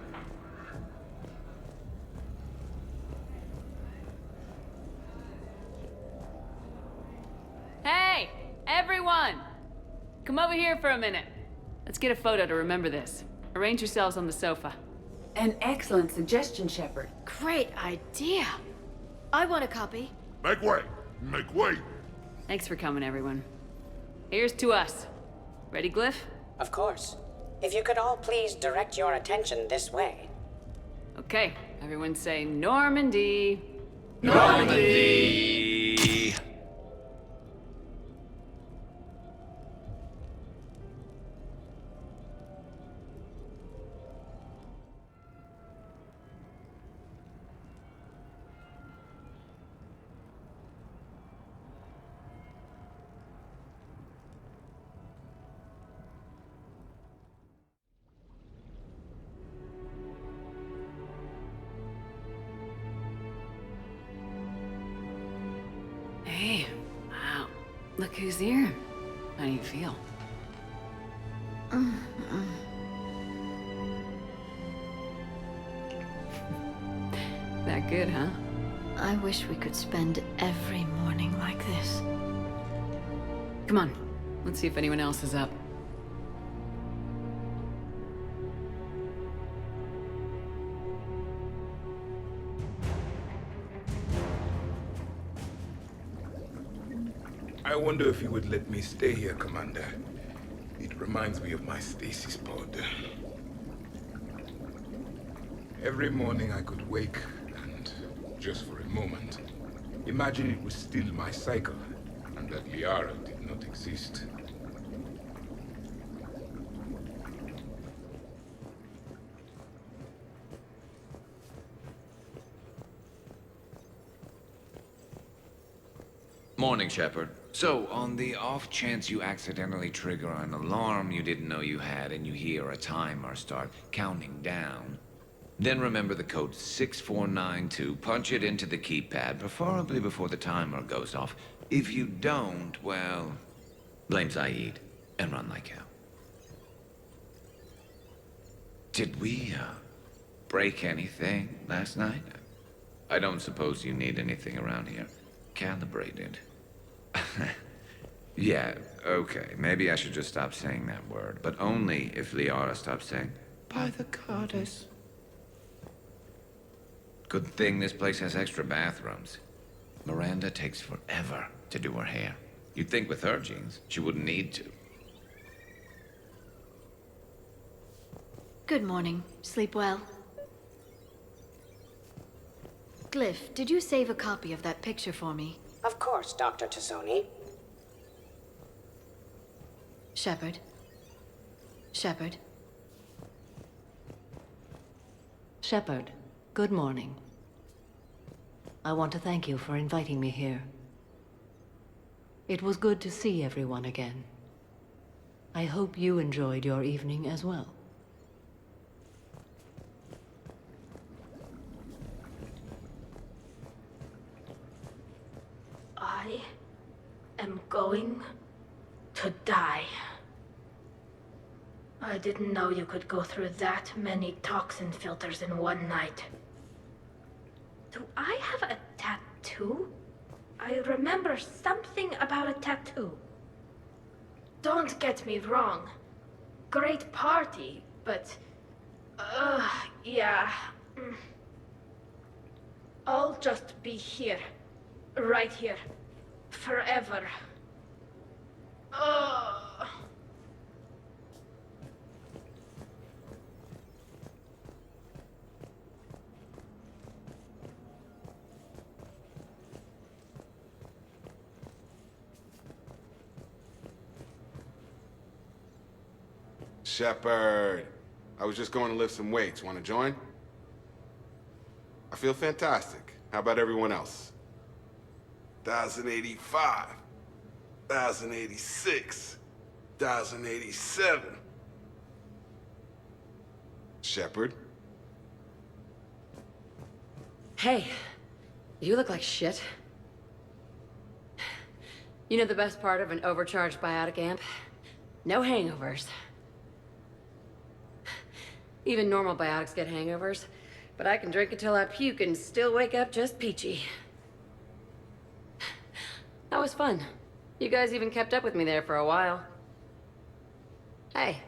Hey, everyone! Come over here for a minute. Let's get a photo to remember this. Arrange yourselves on the sofa. An excellent suggestion, Shepard. Great idea! I want a copy. Make way! Make way! Thanks for coming, everyone. Here's to us. Ready, Glyph? Of course. If you could all please direct your attention this way. Okay, everyone say Normandy. Normandy! Hey, wow. Look who's here. How do you feel? That good, huh? I wish we could spend every morning like this. Come on. Let's see if anyone else is up. I wonder if you would let me stay here, Commander. It reminds me of my stasis pod. Every morning I could wake and, just for a moment, imagine it was still my cycle and that Liara did not exist. Morning, Shepard. So, on the off chance you accidentally trigger an alarm you didn't know you had and you hear a timer start counting down, then remember the code 6492, punch it into the keypad, preferably before the timer goes off. If you don't, well, blame Zaid and run like hell. Did we, break anything last night? I don't suppose you need anything around here. Calibrated. Yeah, okay. Maybe I should just stop saying that word. But only if Liara stops saying, by the goddess. Good thing this place has extra bathrooms. Miranda takes forever to do her hair. You'd think with her genes, she wouldn't need to. Good morning. Sleep well? Glyph, did you save a copy of that picture for me? Of course, Dr. Tassoni. Shepard. Shepard. Shepard, good morning. I want to thank you for inviting me here. It was good to see everyone again. I hope you enjoyed your evening as well. I am going to die. I didn't know you could go through that many toxin filters in one night. Do I have a tattoo? I remember something about a tattoo. Don't get me wrong. Great party, but... yeah. I'll just be here. Right here. Forever. Ugh. Shepard, I was just going to lift some weights. Want to join? I feel fantastic. How about everyone else? 1,085, 1,086, 1,087. Shepard? Hey, you look like shit. You know the best part of an overcharged biotic amp? No hangovers. Even normal biotics get hangovers, but I can drink until I puke and still wake up just peachy. That was fun. You guys even kept up with me there for a while. Hey.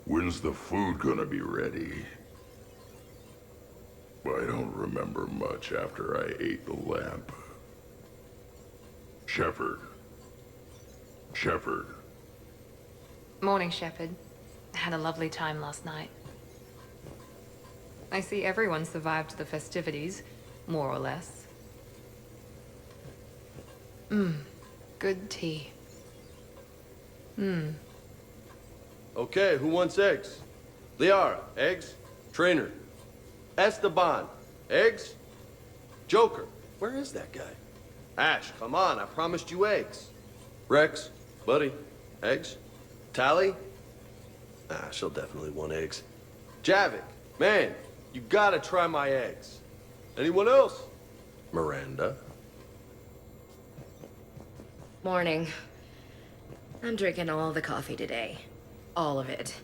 When's the food gonna be ready? I don't remember much after I ate the lamp. Shepard. Shepard. Morning, Shepard. Had a lovely time last night. I see everyone survived the festivities, more or less. Good tea. Okay, who wants eggs? Liara, eggs? Trainer. Esteban, eggs? Joker, where is that guy? Ash, come on, I promised you eggs. Rex, buddy, eggs? Tally? Ah, she'll definitely want eggs. Javik, man, you gotta try my eggs. Anyone else? Miranda? Morning. I'm drinking all the coffee today. All of it.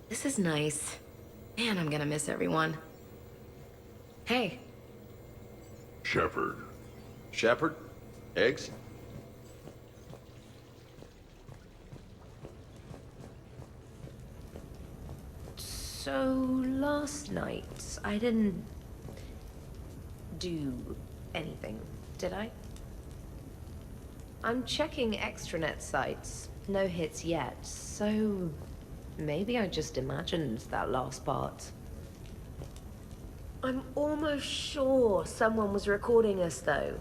This is nice. Man, I'm gonna miss everyone. Hey. Shepard. Shepard? Eggs? So, last night, I didn't do anything, did I? I'm checking extranet sites. No hits yet, so maybe I just imagined that last part. I'm almost sure someone was recording us, though.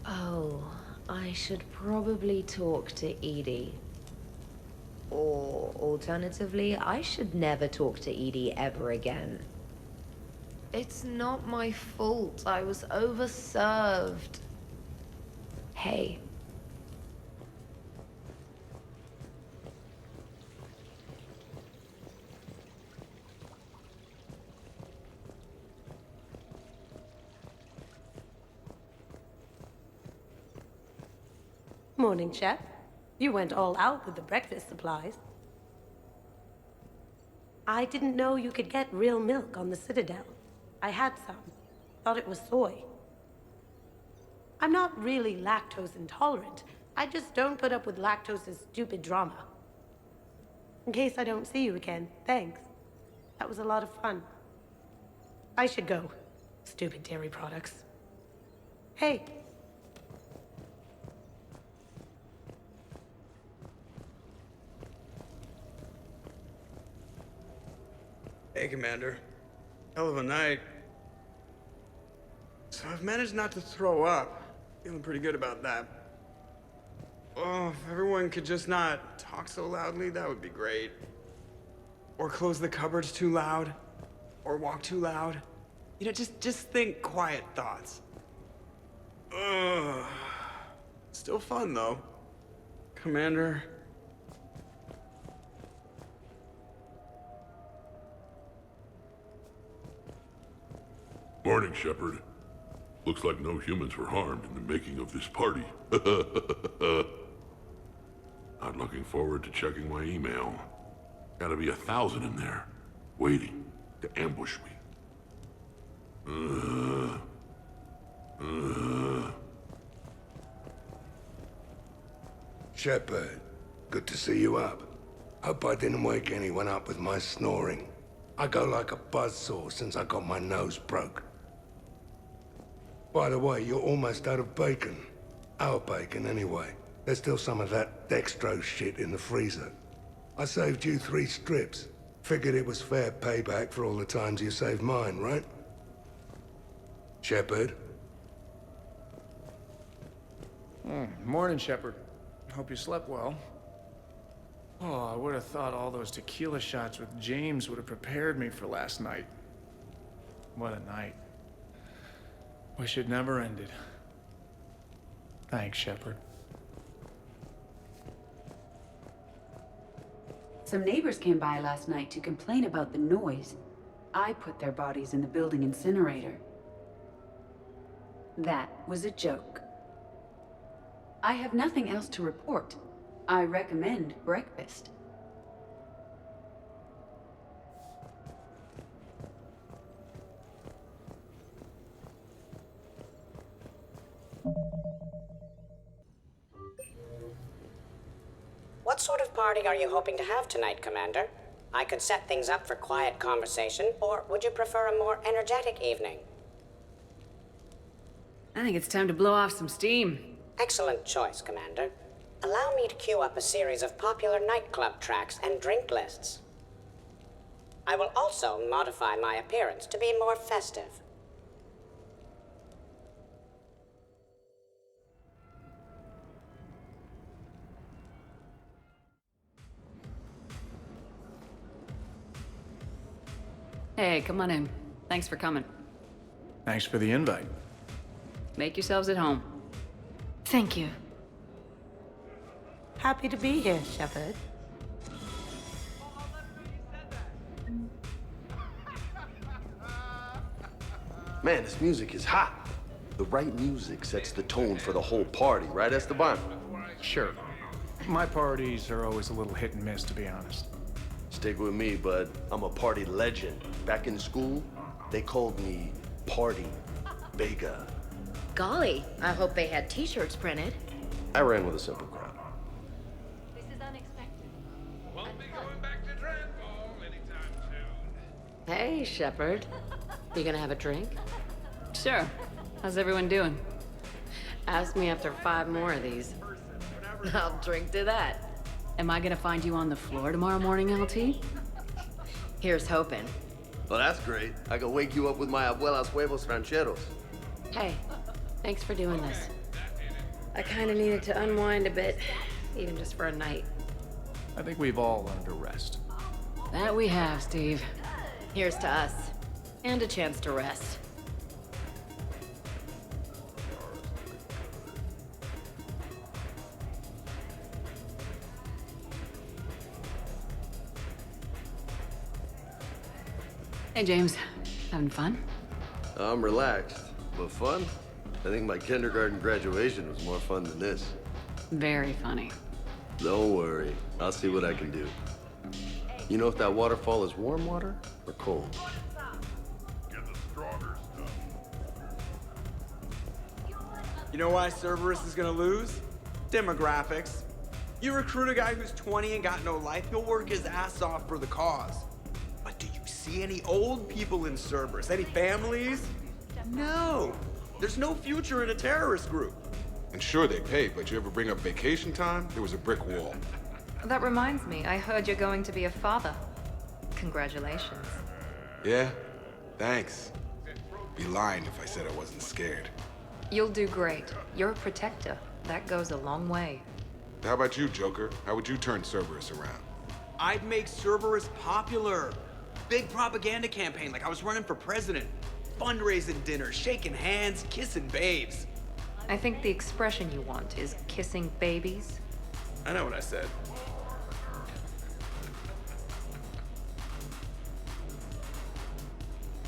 Oh, I should probably talk to Edie. Or, alternatively, I should never talk to Edie ever again. It's not my fault. I was overserved. Hey. Morning, Chef. You went all out with the breakfast supplies. I didn't know you could get real milk on the Citadel. I had some. Thought it was soy. I'm not really lactose intolerant. I just don't put up with lactose's stupid drama. In case I don't see you again, thanks. That was a lot of fun. I should go. Stupid dairy products. Hey. Hey, Commander. Hell of a night. So I've managed not to throw up. Feeling pretty good about that. Oh, if everyone could just not talk so loudly, that would be great. Or close the cupboards too loud. Or walk too loud. You know, just think quiet thoughts. Ugh. Still fun, though. Commander. Morning, Shepard. Looks like no humans were harmed in the making of this party. Not looking forward to checking my email. Gotta be 1,000 in there, waiting to ambush me. Shepard, good to see you up. Hope I didn't wake anyone up with my snoring. I go like a buzzsaw since I got my nose broke. By the way, you're almost out of bacon. Our bacon, anyway. There's still some of that dextrose shit in the freezer. I saved you 3 strips. Figured it was fair payback for all the times you saved mine, right? Shepard? Morning, Shepard. Hope you slept well. Oh, I would have thought all those tequila shots with James would have prepared me for last night. What a night. Wish it never ended. Thanks, Shepard. Some neighbors came by last night to complain about the noise. I put their bodies in the building incinerator. That was a joke. I have nothing else to report. I recommend breakfast. What sort of party are you hoping to have tonight, Commander? I could set things up for quiet conversation, or would you prefer a more energetic evening? I think it's time to blow off some steam. Excellent choice, Commander. Allow me to queue up a series of popular nightclub tracks and drink lists. I will also modify my appearance to be more festive. Hey, come on in. Thanks for coming. Thanks for the invite. Make yourselves at home. Thank you. Happy to be here, Shepard. Man, this music is hot. The right music sets the tone for the whole party, right, Esteban? Sure. My parties are always a little hit and miss, to be honest. Stick with me, bud. I'm a party legend. Back in school, they called me Party Vega. Golly, I hope they had t-shirts printed. I ran with a simple crowd. This is unexpected. Won't be going back to Dreadfall anytime soon. Hey, Shepard. You gonna have a drink? Sure. How's everyone doing? Ask me after 5 more of these. I'll drink to that. Am I gonna find you on the floor tomorrow morning, LT? Here's hoping. Well, that's great. I can wake you up with my abuela's huevos rancheros. Hey, thanks for doing this. I kinda needed to unwind a bit, even just for a night. I think we've all learned to rest. That we have, Steve. Here's to us. And a chance to rest. Hey, James. Having fun? I'm relaxed, but fun? I think my kindergarten graduation was more fun than this. Very funny. Don't worry. I'll see what I can do. You know if that waterfall is warm water or cold? You know why Cerberus is gonna lose? Demographics. You recruit a guy who's 20 and got no life, he'll work his ass off for the cause. But do you see any old people in Cerberus? Any families? No. There's no future in a terrorist group. And sure, they pay, but you ever bring up vacation time, there was a brick wall. That reminds me, I heard you're going to be a father. Congratulations. Yeah? Thanks. Be lying if I said I wasn't scared. You'll do great. You're a protector. That goes a long way. How about you, Joker? How would you turn Cerberus around? I'd make Cerberus popular. Big propaganda campaign like I was running for president. Fundraising dinners, shaking hands, kissing babes. I think the expression you want is kissing babies. I know what I said.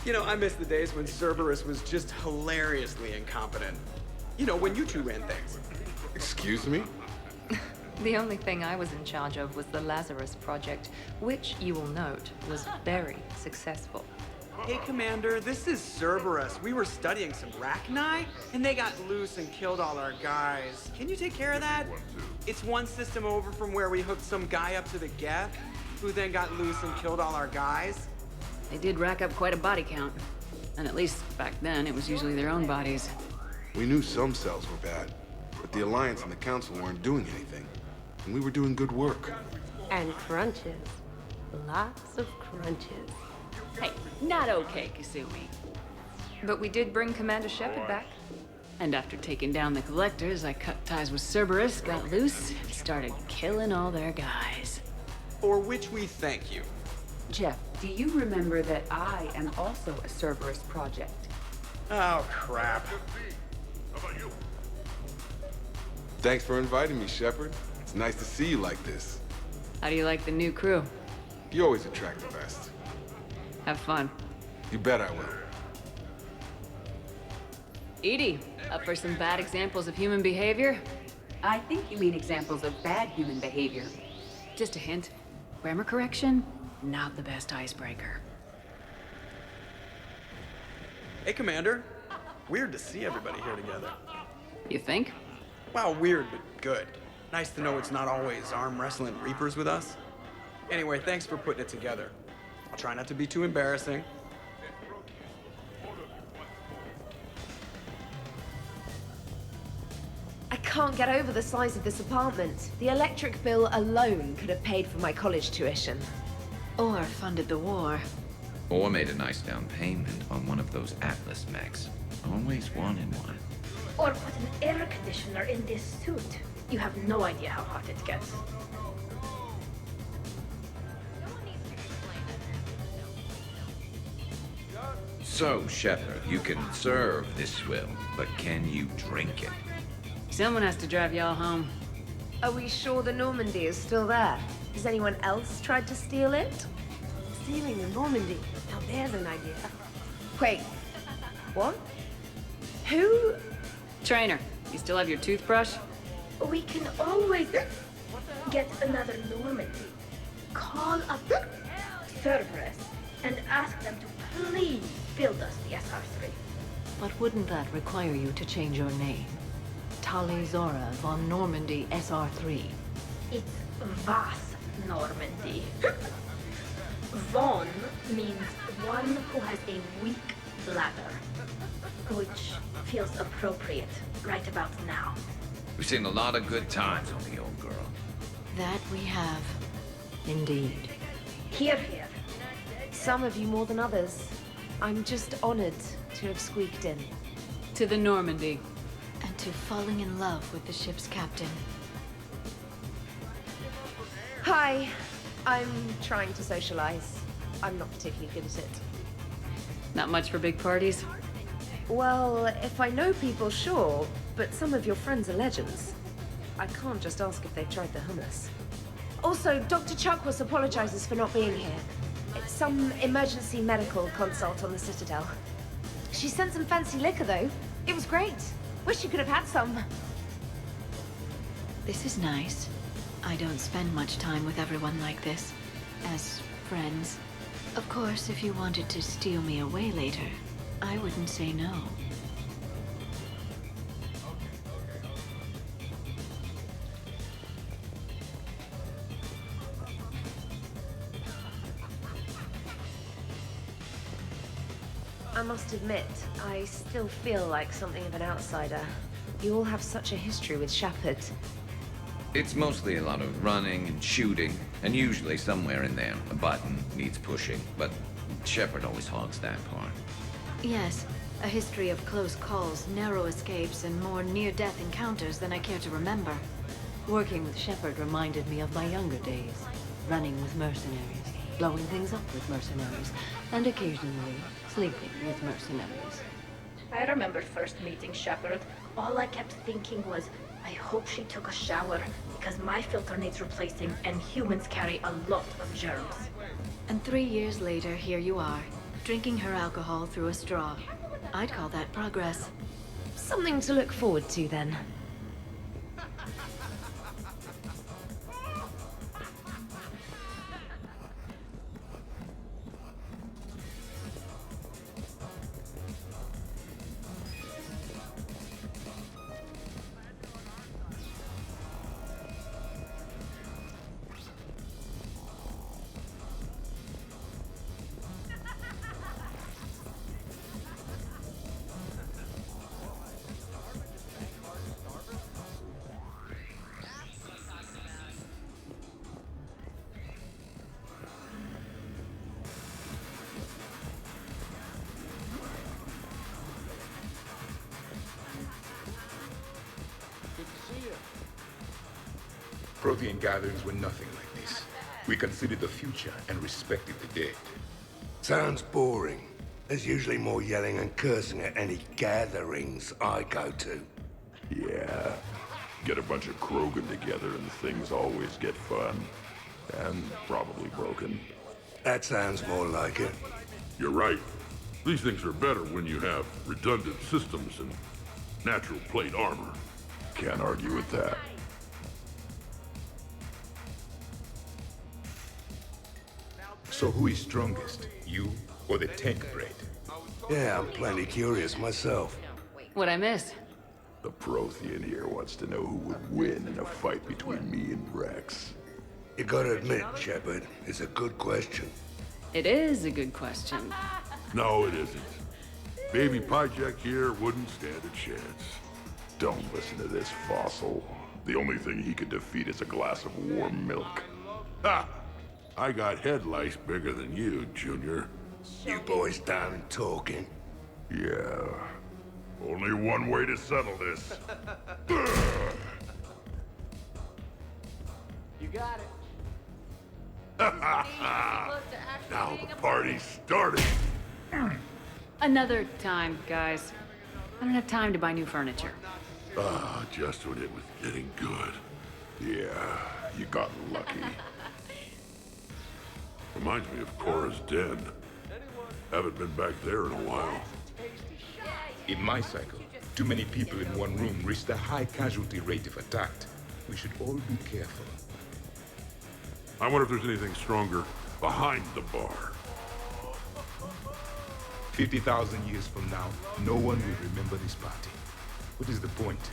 You know, I miss the days when Cerberus was just hilariously incompetent. You know, when you two ran things. Excuse me? The only thing I was in charge of was the Lazarus Project, which, you will note, was very successful. Hey, Commander, this is Cerberus. We were studying some Rachni, and they got loose and killed all our guys. Can you take care of that? It's one system over from where we hooked some guy up to the Geth, who then got loose and killed all our guys. They did rack up quite a body count. And at least back then, it was usually their own bodies. We knew some cells were bad, but the Alliance and the Council weren't doing anything. And we were doing good work. And crunches. Lots of crunches. Hey, not okay, Kasumi. But we did bring Commander Shepard back. And after taking down the Collectors, I cut ties with Cerberus, got loose, and started killing all their guys. For which we thank you. Jeff, do you remember that I am also a Cerberus project? Oh, crap. Thanks for inviting me, Shepard. It's nice to see you like this. How do you like the new crew? You always attract the best. Have fun. You bet I will. Edie, up for some bad examples of human behavior? I think you mean examples of bad human behavior. Just a hint. Grammar correction, not the best icebreaker. Hey, Commander. Weird to see everybody here together. You think? Well, weird, but good. Nice to know it's not always arm wrestling Reapers with us. Anyway, thanks for putting it together. I'll try not to be too embarrassing. I can't get over the size of this apartment. The electric bill alone could have paid for my college tuition. Or funded the war. Or made a nice down payment on one of those Atlas mechs. Always wanted one. Or put an air conditioner in this suit. You have no idea how hot it gets. So, Shepard, you can serve this swill, but can you drink it? Someone has to drive y'all home. Are we sure the Normandy is still there? Has anyone else tried to steal it? Stealing the Normandy. Now there's an idea. Wait, what? Who? Trainer, you still have your toothbrush? We can always get another Normandy. Call up Cerberus and ask them to please build us the SR3. But wouldn't that require you to change your name? Tali Zora von Normandy SR3. It's Vas Normandy. Von means one who has a weak bladder, which feels appropriate right about now. We've seen a lot of good times on the old girl. That we have. Indeed. Here, here. Some of you more than others. I'm just honored to have squeaked in. To the Normandy. And to falling in love with the ship's captain. Hi. I'm trying to socialize. I'm not particularly good at it. Not much for big parties? Well, if I know people, sure. But some of your friends are legends. I can't just ask if they've tried the hummus. Also, Dr. Chuckwas apologizes for not being here. It's some emergency medical consult on the Citadel. She sent some fancy liquor, though. It was great. Wish you could have had some. This is nice. I don't spend much time with everyone like this. As friends. Of course, if you wanted to steal me away later, I wouldn't say no. I must admit, I still feel like something of an outsider. You all have such a history with Shepard. It's mostly a lot of running and shooting, and usually somewhere in there, a button needs pushing, but Shepard always hogs that part. Yes, a history of close calls, narrow escapes, and more near-death encounters than I care to remember. Working with Shepard reminded me of my younger days. Running with mercenaries, blowing things up with mercenaries, and occasionally sleeping with mercenaries. I remember first meeting Shepard. All I kept thinking was, I hope she took a shower, because my filter needs replacing, and humans carry a lot of germs. And 3 years later, here you are, drinking her alcohol through a straw. I'd call that progress. Something to look forward to, then. Prothean gatherings were nothing like this. We considered the future and respected the dead. Sounds boring. There's usually more yelling and cursing at any gatherings I go to. Yeah. Get a bunch of Krogan together and things always get fun. And probably broken. That sounds more like it. You're right. These things are better when you have redundant systems and natural plate armor. Can't argue with that. So who is strongest, you or the tank breed? Yeah, I'm plenty curious myself. What'd I miss? The Prothean here wants to know who would win in a fight between me and Rex. You gotta admit, Shepard, it's a good question. It is a good question. No, it isn't. Baby Pyjak here wouldn't stand a chance. Don't listen to this fossil. The only thing he could defeat is a glass of warm milk. Ha! I got head lice bigger than you, Junior. You boys done talking? Yeah. Only one way to settle this. You got it. Now the party's starting. Another time, guys. I don't have time to buy new furniture. Ah, just when it was getting good. Yeah, you got lucky. Reminds me of Cora's den. Haven't been back there in a while. In my cycle, too many people in one room risk a high casualty rate if attacked. We should all be careful. I wonder if there's anything stronger behind the bar. 50,000 years from now, no one will remember this party. What is the point?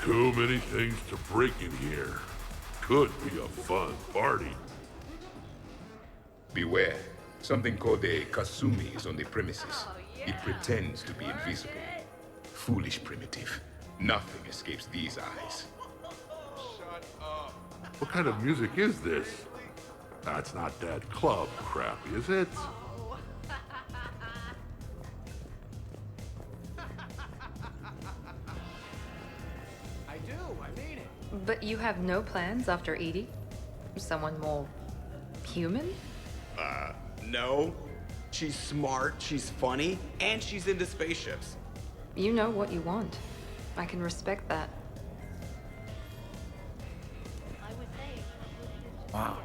Too many things to break in here. Could be a fun party. Beware. Something called a Kasumi is on the premises. It pretends to be invisible. Foolish primitive. Nothing escapes these eyes. What kind of music is this? That's not that club crap, is it? I do, I mean it. But you have no plans after Edie? Someone more human? No. She's smart, she's funny, and she's into spaceships. You know what you want. I can respect that. Wow,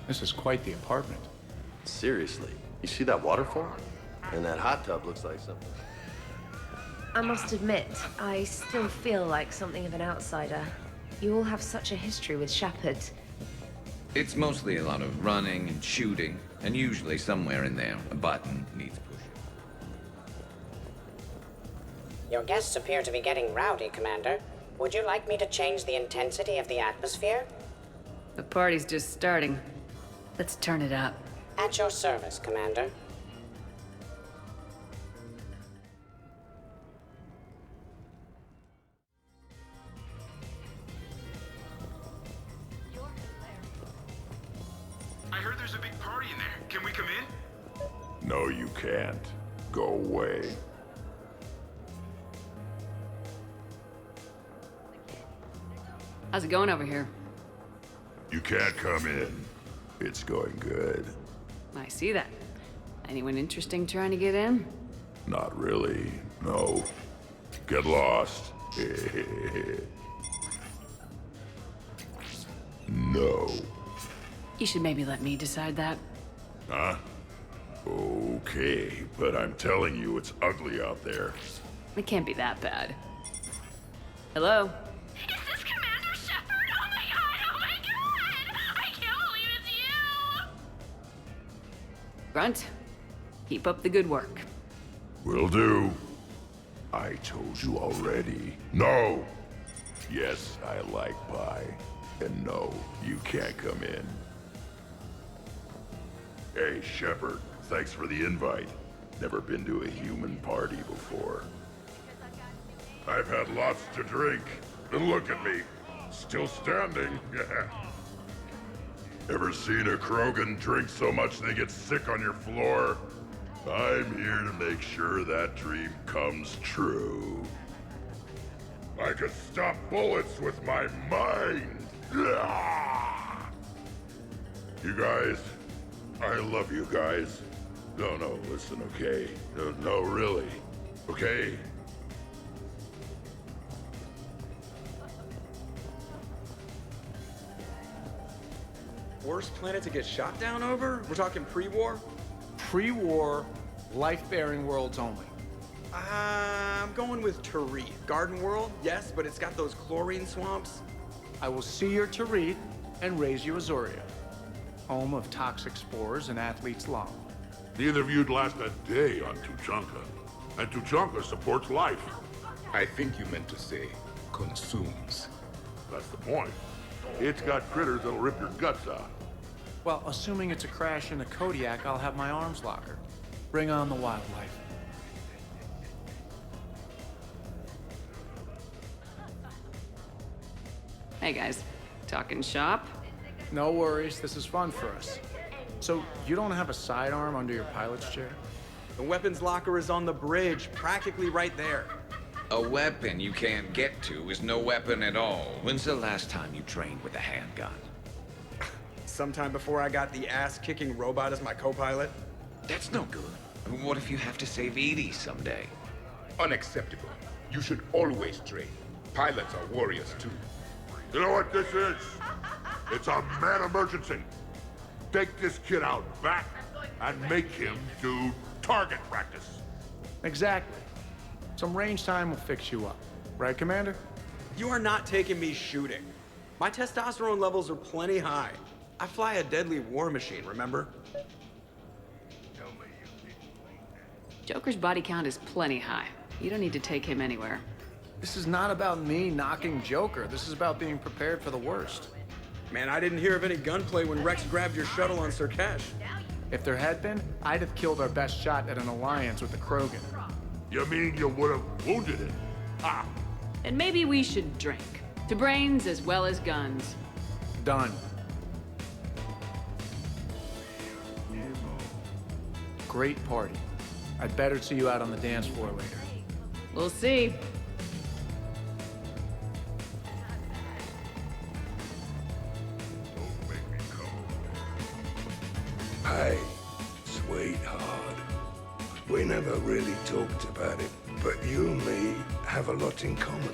this is quite the apartment. Seriously, you see that waterfall? And that hot tub looks like something. I must admit, I still feel like something of an outsider. You all have such a history with Shepard. It's mostly a lot of running and shooting, and usually somewhere in there, a button needs pushing. Your guests appear to be getting rowdy, Commander. Would you like me to change the intensity of the atmosphere? The party's just starting. Let's turn it up. At your service, Commander. I heard there's a big party in there. Can we come in? No, you can't. Go away. How's it going over here? You can't come in. It's going good. I see that. Anyone interesting trying to get in? Not really. No. Get lost. No. You should maybe let me decide that. Huh? Okay, but I'm telling you, it's ugly out there. It can't be that bad. Hello? Is this Commander Shepard? Oh my god, oh my god! I can't believe it's you! Grunt, keep up the good work. Will do. I told you already. No! Yes, I like pie. And no, you can't come in. Hey, Shepard, thanks for the invite. Never been to a human party before. I've had lots to drink. And look at me, still standing. Ever seen a Krogan drink so much they get sick on your floor? I'm here to make sure that dream comes true. I could stop bullets with my mind. You guys, I love you guys. No, listen, okay? No, really, okay? Worst planet to get shot down over? We're talking pre-war? Pre-war, life-bearing worlds only. I'm going with Tarith. Garden World, yes, but it's got those chlorine swamps. I will see your Tarith and raise you Azuria, home of toxic spores and athlete's lung. Neither of you'd last a day on Tuchanka. And Tuchanka supports life. I think you meant to say consumes. That's the point. It's got critters that'll rip your guts out. Well, assuming it's a crash in a Kodiak, I'll have my arms locker. Bring on the wildlife. Hey guys, talking shop? No worries, this is fun for us. So, you don't have a sidearm under your pilot's chair? The weapons locker is on the bridge, practically right there. A weapon you can't get to is no weapon at all. When's the last time you trained with a handgun? Sometime before I got the ass-kicking robot as my co-pilot. That's no good. What if you have to save Edie someday? Unacceptable. You should always train. Pilots are warriors too. You know what this is? It's a mad emergency. Take this kid out back and make him do target practice. Exactly. Some range time will fix you up. Right, Commander? You are not taking me shooting. My testosterone levels are plenty high. I fly a deadly war machine, remember? Joker's body count is plenty high. You don't need to take him anywhere. This is not about me knocking Joker. This is about being prepared for the worst. Man, I didn't hear of any gunplay when Rex grabbed your shuttle on Sirkesh. If there had been, I'd have killed our best shot at an alliance with the Krogan. You mean you would have wounded it? Ah! And maybe we should drink. To brains as well as guns. Done. Great party. I'd better see you out on the dance floor later. We'll see. Hey, sweetheart. We never really talked about it, but you and me have a lot in common.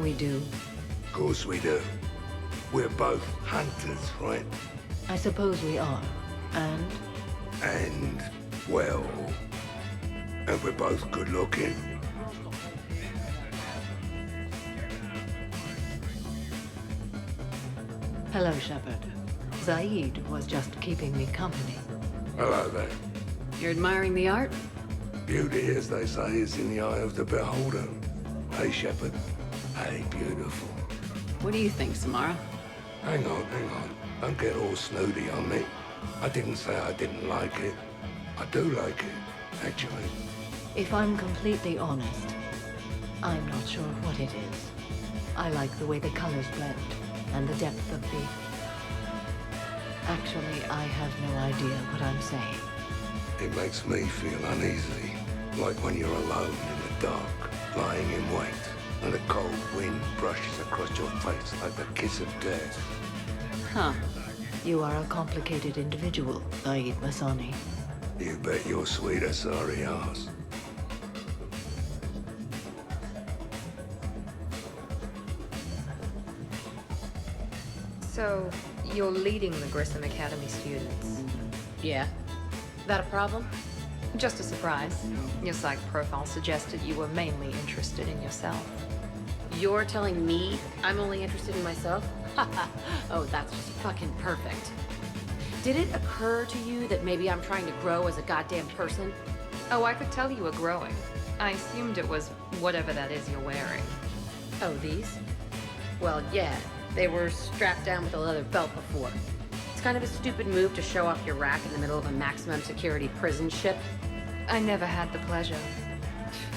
We do. Of course we do. We're both hunters, right? I suppose we are. And, well, and we're both good looking. Hello, Shepard. Zaid was just keeping me company. Hello there. You're admiring the art? Beauty, as they say, is in the eye of the beholder. Hey, Shepard. Hey, beautiful. What do you think, Samara? Hang on. Don't get all snooty on me. I didn't say I didn't like it. I do like it, actually. If I'm completely honest, I'm not sure what it is. I like the way the colors blend and the depth of the... Actually, I have no idea what I'm saying. It makes me feel uneasy, like when you're alone in the dark, lying in wait, and a cold wind brushes across your face like the kiss of death. Huh. You are a complicated individual, Zaid Masani. You bet your sweet Asari ass. So, you're leading the Grissom Academy students? Yeah. That a problem? Just a surprise. Your psych profile suggested you were mainly interested in yourself. You're telling me I'm only interested in myself? Oh, that's just fucking perfect. Did it occur to you that maybe I'm trying to grow as a goddamn person? Oh, I could tell you were growing. I assumed it was whatever that is you're wearing. Oh, these? Well, yeah. They were strapped down with a leather belt before. It's kind of a stupid move to show off your rack in the middle of a maximum security prison ship. I never had the pleasure.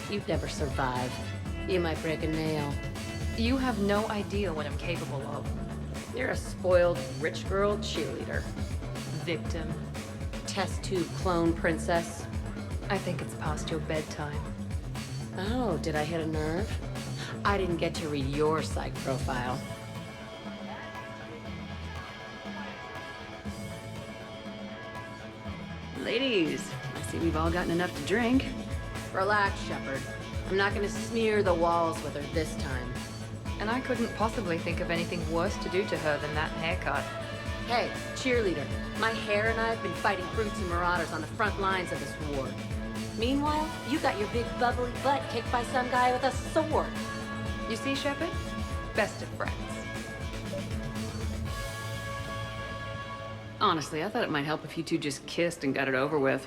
You'd never survive. You might break a nail. You have no idea what I'm capable of. You're a spoiled, rich girl cheerleader. Victim. Test tube clone princess. I think it's past your bedtime. Oh, did I hit a nerve? I didn't get to read your psych profile. Ladies, I see we've all gotten enough to drink. Relax, Shepard. I'm not gonna smear the walls with her this time. And I couldn't possibly think of anything worse to do to her than that haircut. Hey, cheerleader, my hair and I have been fighting brutes and marauders on the front lines of this war. Meanwhile, you got your big bubbly butt kicked by some guy with a sword. You see, Shepard? Best of friends. Honestly, I thought it might help if you two just kissed and got it over with.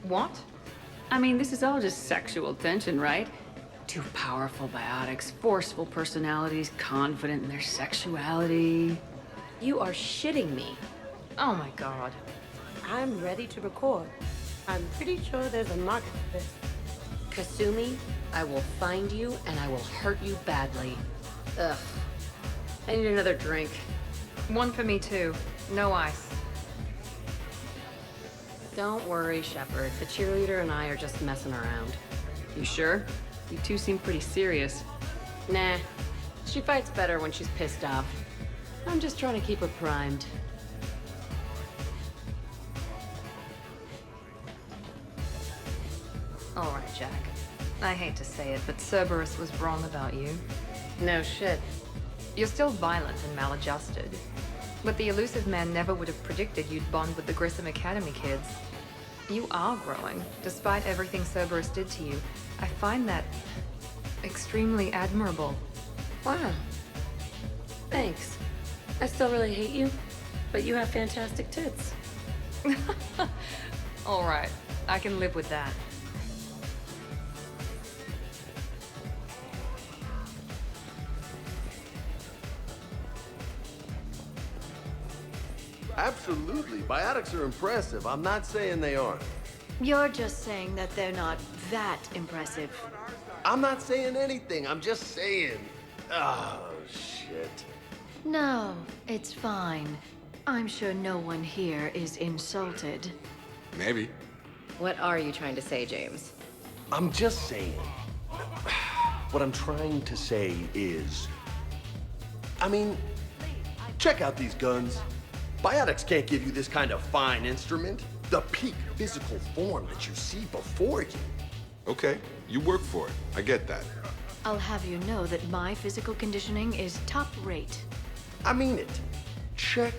What? I mean, this is all just sexual tension, right? Two powerful biotics, forceful personalities, confident in their sexuality. You are shitting me. Oh my god. I'm ready to record. I'm pretty sure there's a market for this. Kasumi, I will find you and I will hurt you badly. Ugh. I need another drink. One for me too. No ice. Don't worry, Shepard. The cheerleader and I are just messing around. You sure? You two seem pretty serious. Nah. She fights better when she's pissed off. I'm just trying to keep her primed. All right, Jack. I hate to say it, but Cerberus was wrong about you. No shit. You're still violent and maladjusted. But the elusive man never would have predicted you'd bond with the Grissom Academy kids. You are growing, despite everything Cerberus did to you. I find that extremely admirable. Wow. Thanks. I still really hate you, but you have fantastic tits. All right, I can live with that. Absolutely. Biotics are impressive. I'm not saying they aren't. You're just saying that they're not that impressive. I'm not saying anything. I'm just saying. Oh, shit. No, it's fine. I'm sure no one here is insulted. Maybe. What are you trying to say, James? I'm just saying. What I'm trying to say is... I mean, check out these guns. Biotics can't give you this kind of fine instrument. The peak physical form that you see before you. Okay, you work for it. I get that. I'll have you know that my physical conditioning is top rate. I mean it. Check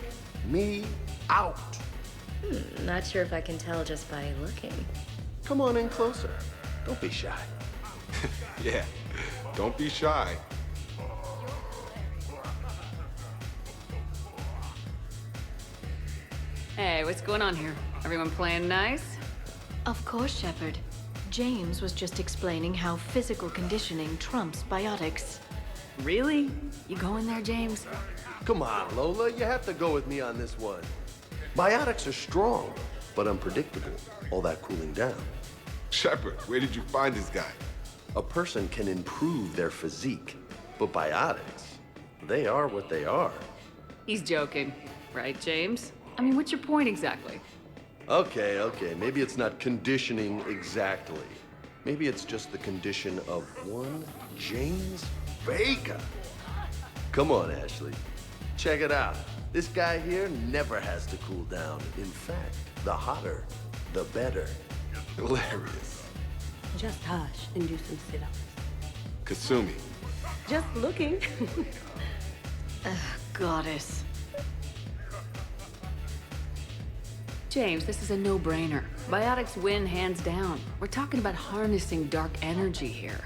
me out. Not sure if I can tell just by looking. Come on in closer. Don't be shy. Yeah, don't be shy. Hey, what's going on here? Everyone playing nice? Of course, Shepard. James was just explaining how physical conditioning trumps biotics. Really? You going there, James? Come on, Lola, you have to go with me on this one. Biotics are strong, but unpredictable. All that cooling down. Shepard, where did you find this guy? A person can improve their physique, but biotics, they are what they are. He's joking. Right, James? I mean, what's your point exactly? Okay, maybe it's not conditioning exactly. Maybe it's just the condition of one James Baker. Come on, Ashley. Check it out. This guy here never has to cool down. In fact, the hotter, the better. Hilarious. Just hush and do some sit-ups. Kasumi. Just looking. Goddess. James, this is a no-brainer. Biotics win hands down. We're talking about harnessing dark energy here.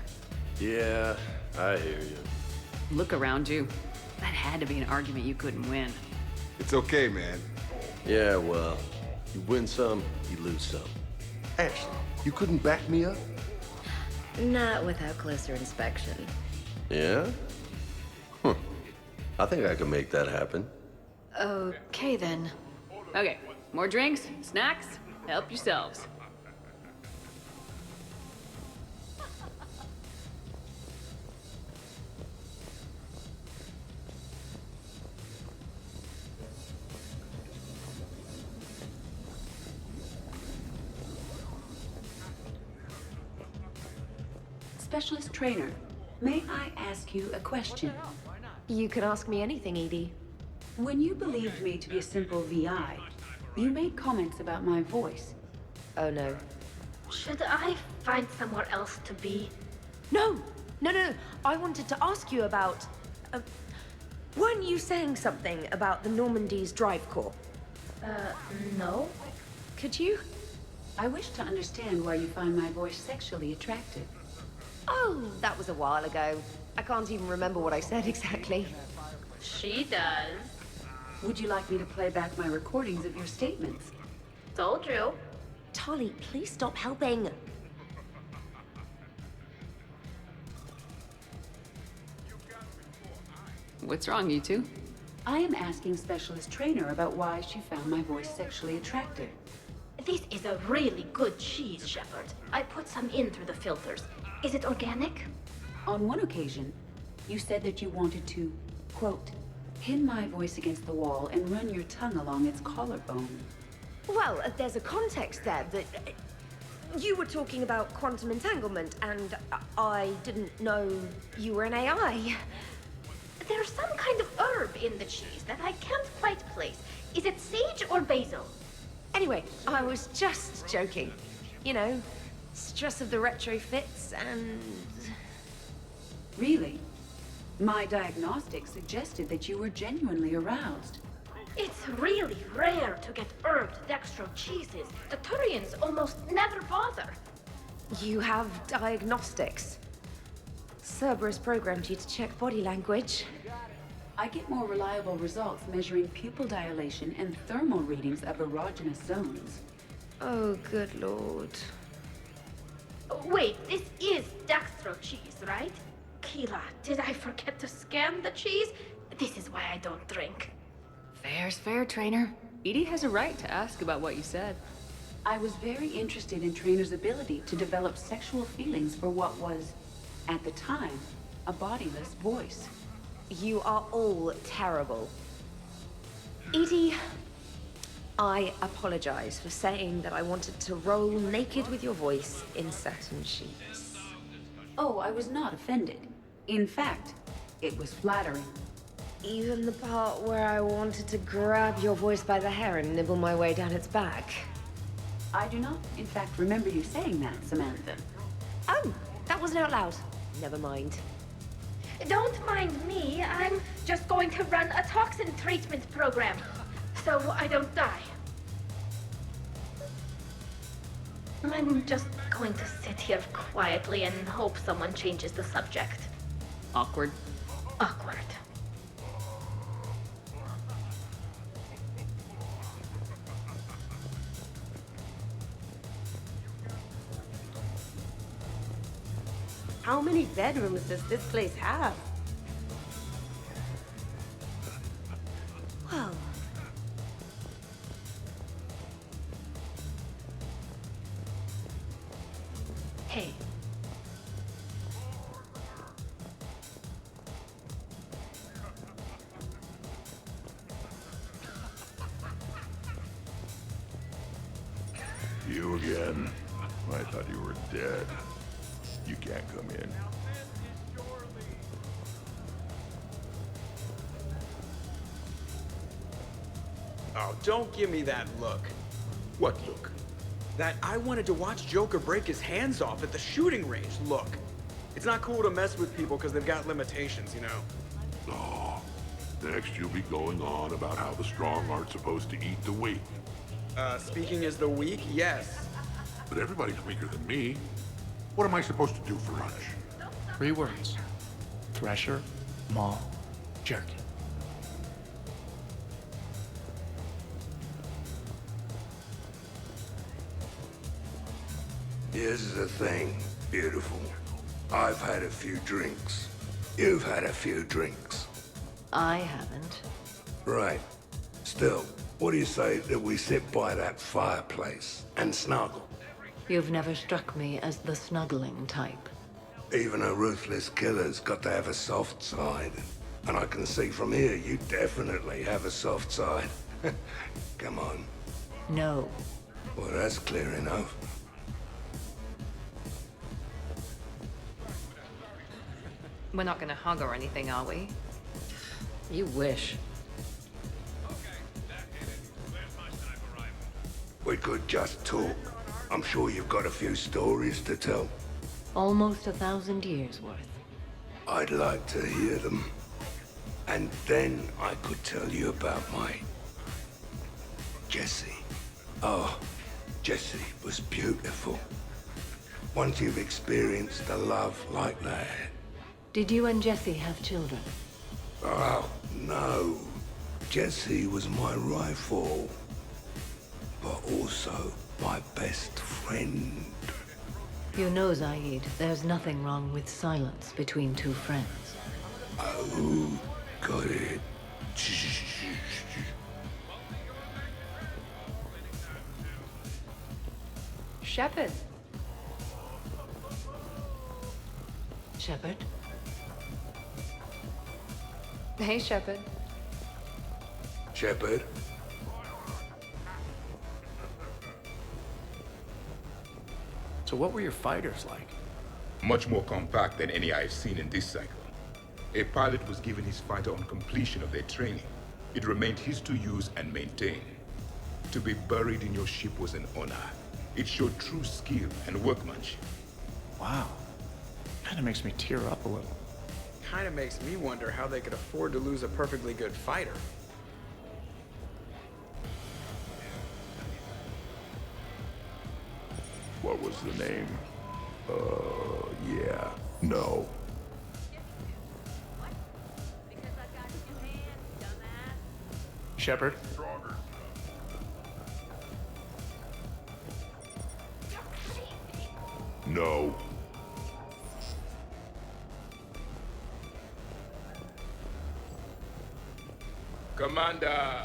Yeah, I hear you. Look around you. That had to be an argument you couldn't win. It's okay, man. Yeah, well, you win some, you lose some. Ashley, you couldn't back me up? Not without closer inspection. Yeah? I think I can make that happen. Okay, then. Okay, more drinks, snacks, help yourselves. Specialist trainer, may I ask you a question? You can ask me anything, Edie. When you believed me to be a simple VI, you made comments about my voice. Oh no. Should I find somewhere else to be? No! No. I wanted to ask you about... weren't you saying something about the Normandy's drive core? No. Could you? I wish to understand why you find my voice sexually attractive. Oh, that was a while ago. I can't even remember what I said exactly. She does. Would you like me to play back my recordings of your statements? Told you. Tali, please stop helping. What's wrong, you two? I am asking Specialist Trainer about why she found my voice sexually attractive. This is a really good cheese, Shepard. I put some in through the filters. Is it organic? On one occasion, you said that you wanted to, quote, pin my voice against the wall and run your tongue along its collarbone. Well, there's a context there that... you were talking about quantum entanglement, and I didn't know you were an AI. There's some kind of herb in the cheese that I can't quite place. Is it sage or basil? Anyway, I was just joking. You know, stress of the retrofits and... Really? My diagnostics suggested that you were genuinely aroused. It's really rare to get herbed dextro cheeses. The Turians almost never bother. You have diagnostics. Cerberus programmed you to check body language. I get more reliable results measuring pupil dilation and thermal readings of erogenous zones. Oh, good lord. Wait, this is dextro cheese, right? Keela, did I forget to scan the cheese? This is why I don't drink. Fair's fair, Trainer. Edie has a right to ask about what you said. I was very interested in Trainer's ability to develop sexual feelings for what was, at the time, a bodiless voice. You are all terrible. Edie, I apologize for saying that I wanted to roll naked with your voice in satin sheets. Oh, I was not offended. In fact, it was flattering. Even the part where I wanted to grab your voice by the hair and nibble my way down its back. I do not, in fact, remember you saying that, Samantha. Oh, that wasn't out loud. Never mind. Don't mind me. I'm just going to run a toxin treatment program, so I don't die. I'm just going to sit here quietly and hope someone changes the subject. Awkward. How many bedrooms does this place have? Well, hey. You again? I thought you were dead. You can't come in. Oh, don't give me that look. What look? That I wanted to watch Joker break his hands off at the shooting range look. It's not cool to mess with people because they've got limitations, you know. Oh, next you'll be going on about how the strong aren't supposed to eat the weak. Speaking as the weak, yes. But everybody's weaker than me. What am I supposed to do for lunch? 3 words. Thresher, Maul, Jerky. Here's the thing, beautiful. I've had a few drinks. You've had a few drinks. I haven't. Right. Still, what do you say that we sit by that fireplace and snuggle? You've never struck me as the snuggling type. Even a ruthless killer's got to have a soft side. And I can see from here you definitely have a soft side. Come on. No. Well, that's clear enough. We're not gonna hug or anything, are we? You wish. We could just talk. I'm sure you've got a few stories to tell. Almost 1,000 years worth. I'd like to hear them. And then I could tell you about my... Jessie. Oh, Jessie was beautiful. Once you've experienced a love like that... Did you and Jesse have children? Oh, no. Jessie was my rifle. But also my best friend. You know, Zaid, there's nothing wrong with silence between 2 friends. Oh, got it. Shepard. Shepard? Hey, Shepard. Shepard? So what were your fighters like? Much more compact than any I've seen in this cycle. A pilot was given his fighter on completion of their training. It remained his to use and maintain. To be buried in your ship was an honor. It showed true skill and workmanship. Wow. Kinda makes me tear up a little. Kinda makes me wonder how they could afford to lose a perfectly good fighter. What was the name? Yeah. No. Shepard? No. Commander!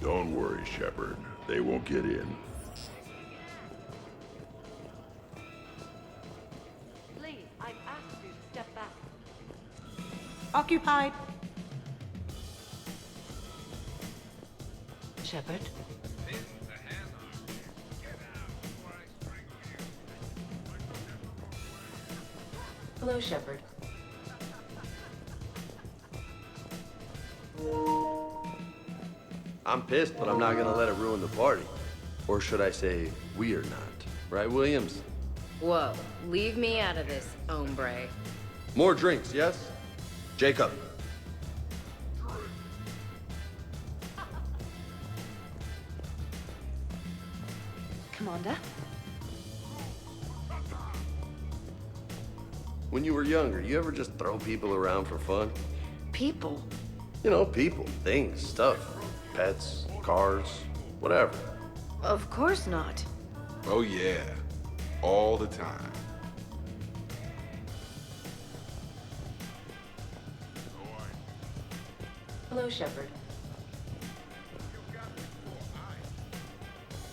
Don't worry, Shepard. They won't get in. Please, I've asked you to step back. Occupied. Shepard? Hello, Shepard. I'm pissed, but I'm not gonna let it ruin the party. Or should I say, we are not. Right, Williams? Whoa, leave me out of this, hombre. More drinks, yes? Jacob. Commander? When you were younger, you ever just throw people around for fun? People? You know, people, things, stuff. Pets, cars, whatever. Of course not. Oh yeah, all the time. Hello, Shepard.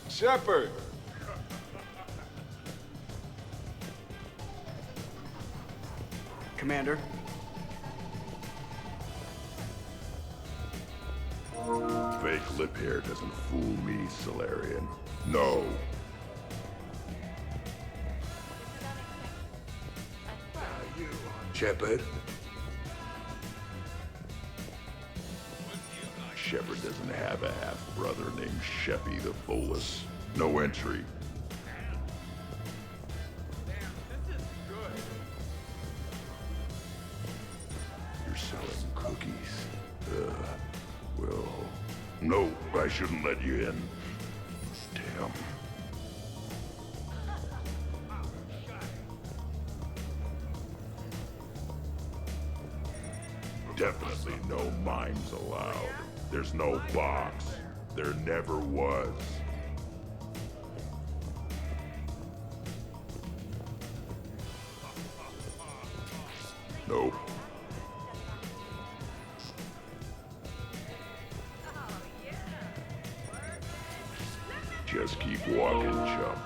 Shepard! Commander. Fake lip hair doesn't fool me, Solarian. No. Shepard? Shepard doesn't have a half-brother named Sheppy the Bolus. No entry. You're selling cookies. Well, no, I shouldn't let you in. Damn. Definitely no mimes allowed. There's no box. There never was. Nope. Just keep walking, chump.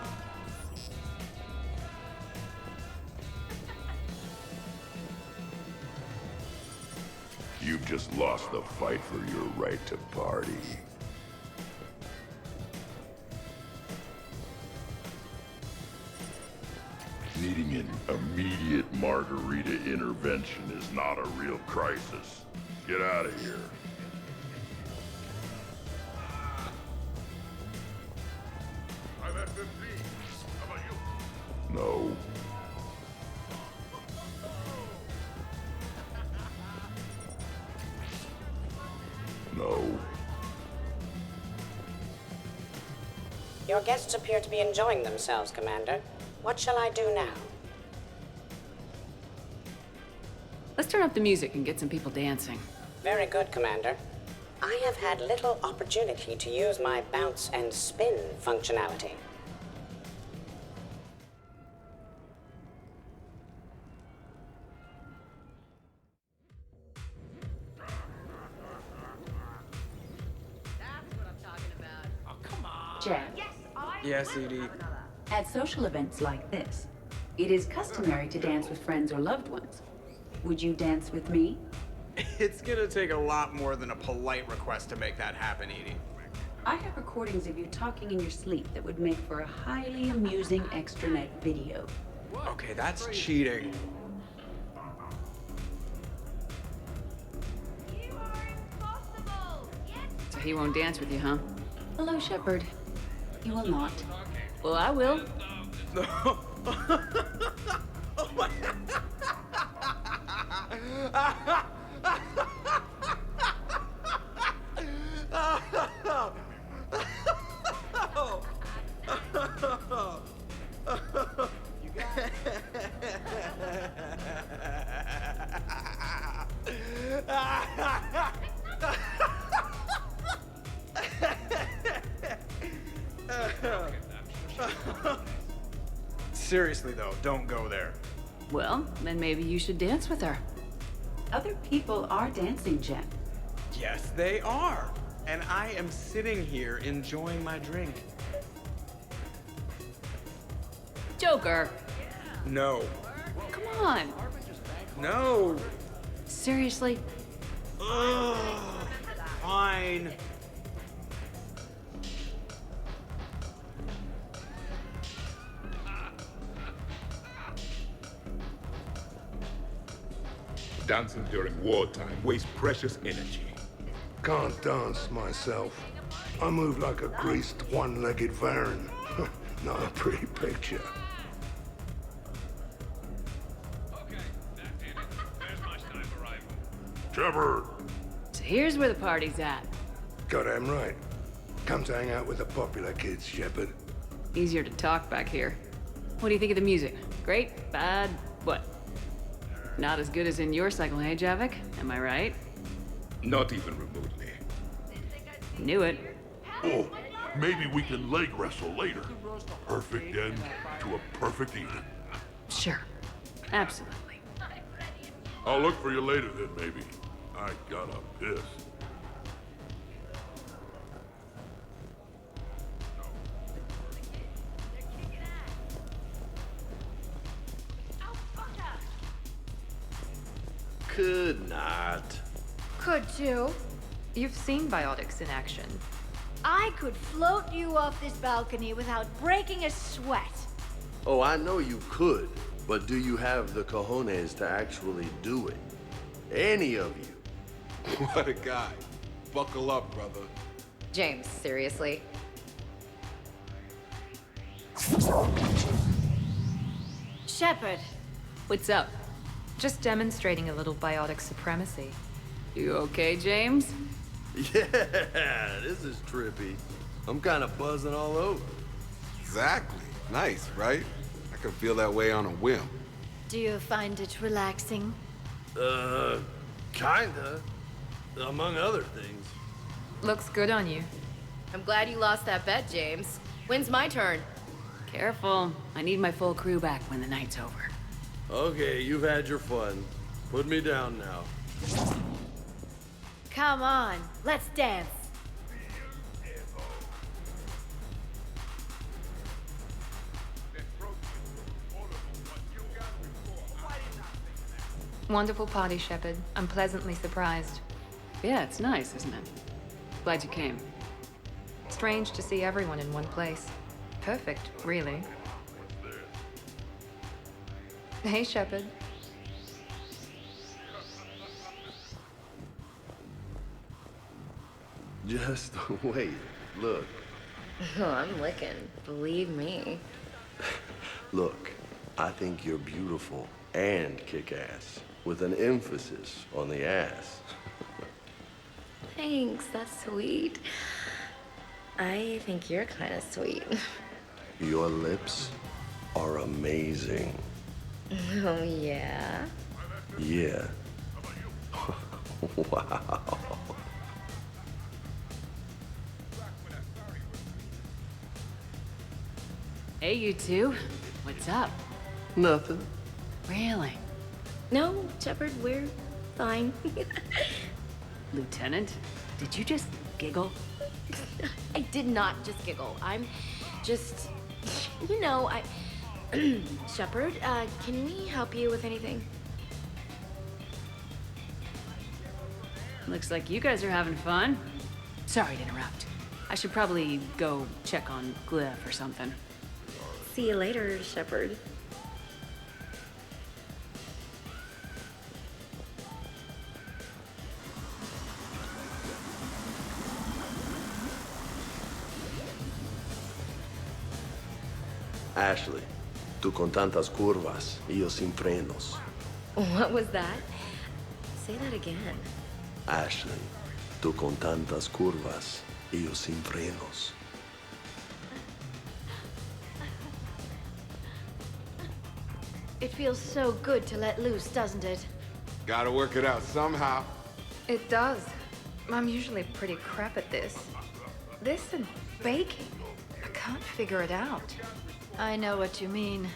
You've just lost the fight for your right to party. Needing an immediate margarita intervention is not a real crisis. Get out of here. I'm at 15. How about you? No. No. Your guests appear to be enjoying themselves, Commander. What shall I do now? Let's turn up the music and get some people dancing. Very good, Commander. I have had little opportunity to use my bounce and spin functionality. Jack, Yes, Edie. at social events like this, it is customary to dance with friends or loved ones. Would you dance with me? It's gonna take a lot more than a polite request to make that happen, Edie. I have recordings of you talking in your sleep that would make for a highly amusing extranet video. Okay, that's cheating. So he won't dance with you, huh? Hello, Shepard. You will not. Well, I will. Seriously, though, don't go there. Well, then maybe you should dance with her. Other people are dancing, Jen. Yes, they are. And I am sitting here enjoying my drink. Joker! No. Come on! No! Seriously? Ugh. Fine. Dancing during wartime wastes precious energy. Can't dance myself. I move like a greased, one-legged Varan. Not a pretty picture. Shepard! So here's where the party's at. Goddamn right. Come to hang out with the popular kids, Shepard. Easier to talk back here. What do you think of the music? Great? Bad? What? Not as good as in your cycle, hey, Javik? Am I right? Not even remotely. Knew it. Oh, Maybe we can leg wrestle later. Perfect end to a perfect evening. Sure. Absolutely. I'll look for you later then, maybe. I gotta piss. Could not. Could too. You've seen biotics in action. I could float you off this balcony without breaking a sweat. Oh, I know you could, but do you have the cojones to actually do it? Any of you? What a guy. Buckle up, brother. James, seriously? Shepard. What's up? Just demonstrating a little biotic supremacy. You okay, James? Yeah, this is trippy. I'm kind of buzzing all over. Exactly. Nice, right? I can feel that way on a whim. Do you find it relaxing? Kinda. Among other things. Looks good on you. I'm glad you lost that bet, James. When's my turn? Careful. I need my full crew back when the night's over. Okay, you've had your fun. Put me down now. Come on, let's dance. Wonderful party, Shepard. I'm pleasantly surprised. Yeah, it's nice, isn't it? Glad you came. Strange to see everyone in one place. Perfect, really. Hey, Shepard. Just wait. Look. Oh, I'm licking. Believe me. Look, I think you're beautiful and kick-ass, with an emphasis on the ass. Thanks, that's sweet. I think you're kind of sweet. Your lips are amazing. Oh, yeah? Yeah. Wow. Hey, you two. What's up? Nothing. Really? No, Shepard, we're fine. Lieutenant, did you just giggle? I did not just giggle. I'm just, you know, Shepard, can we help you with anything? Looks like you guys are having fun. Sorry to interrupt. I should probably go check on Glyph or something. See you later, Shepard. Ashley, tú con tantas curvas y yo sin frenos. What was that? Say that again. Ashley, tú con tantas curvas y yo sin frenos. It feels so good to let loose, doesn't it? Gotta work it out somehow. It does. I'm usually pretty crap at this. This and baking. I can't figure it out. I know what you mean.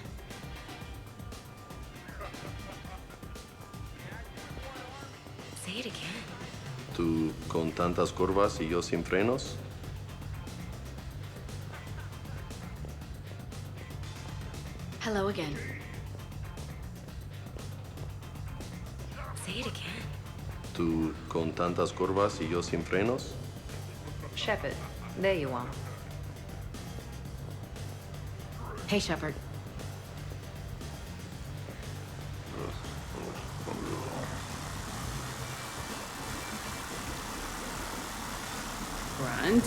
Say it again. Tú con tantas curvas y yo sin frenos. Hello again. Say it again. Tú con tantas curvas y yo sin frenos. Shepard, there you are. Hey, Shepard. Grunt,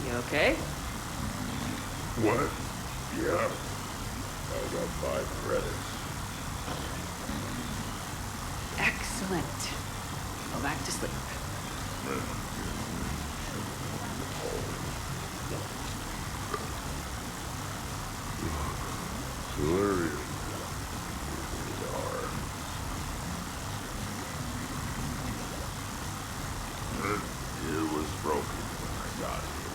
you okay? What? Yeah. I got 5 credits. Excellent. Go back to sleep. Hilarious. It was broken when I got here.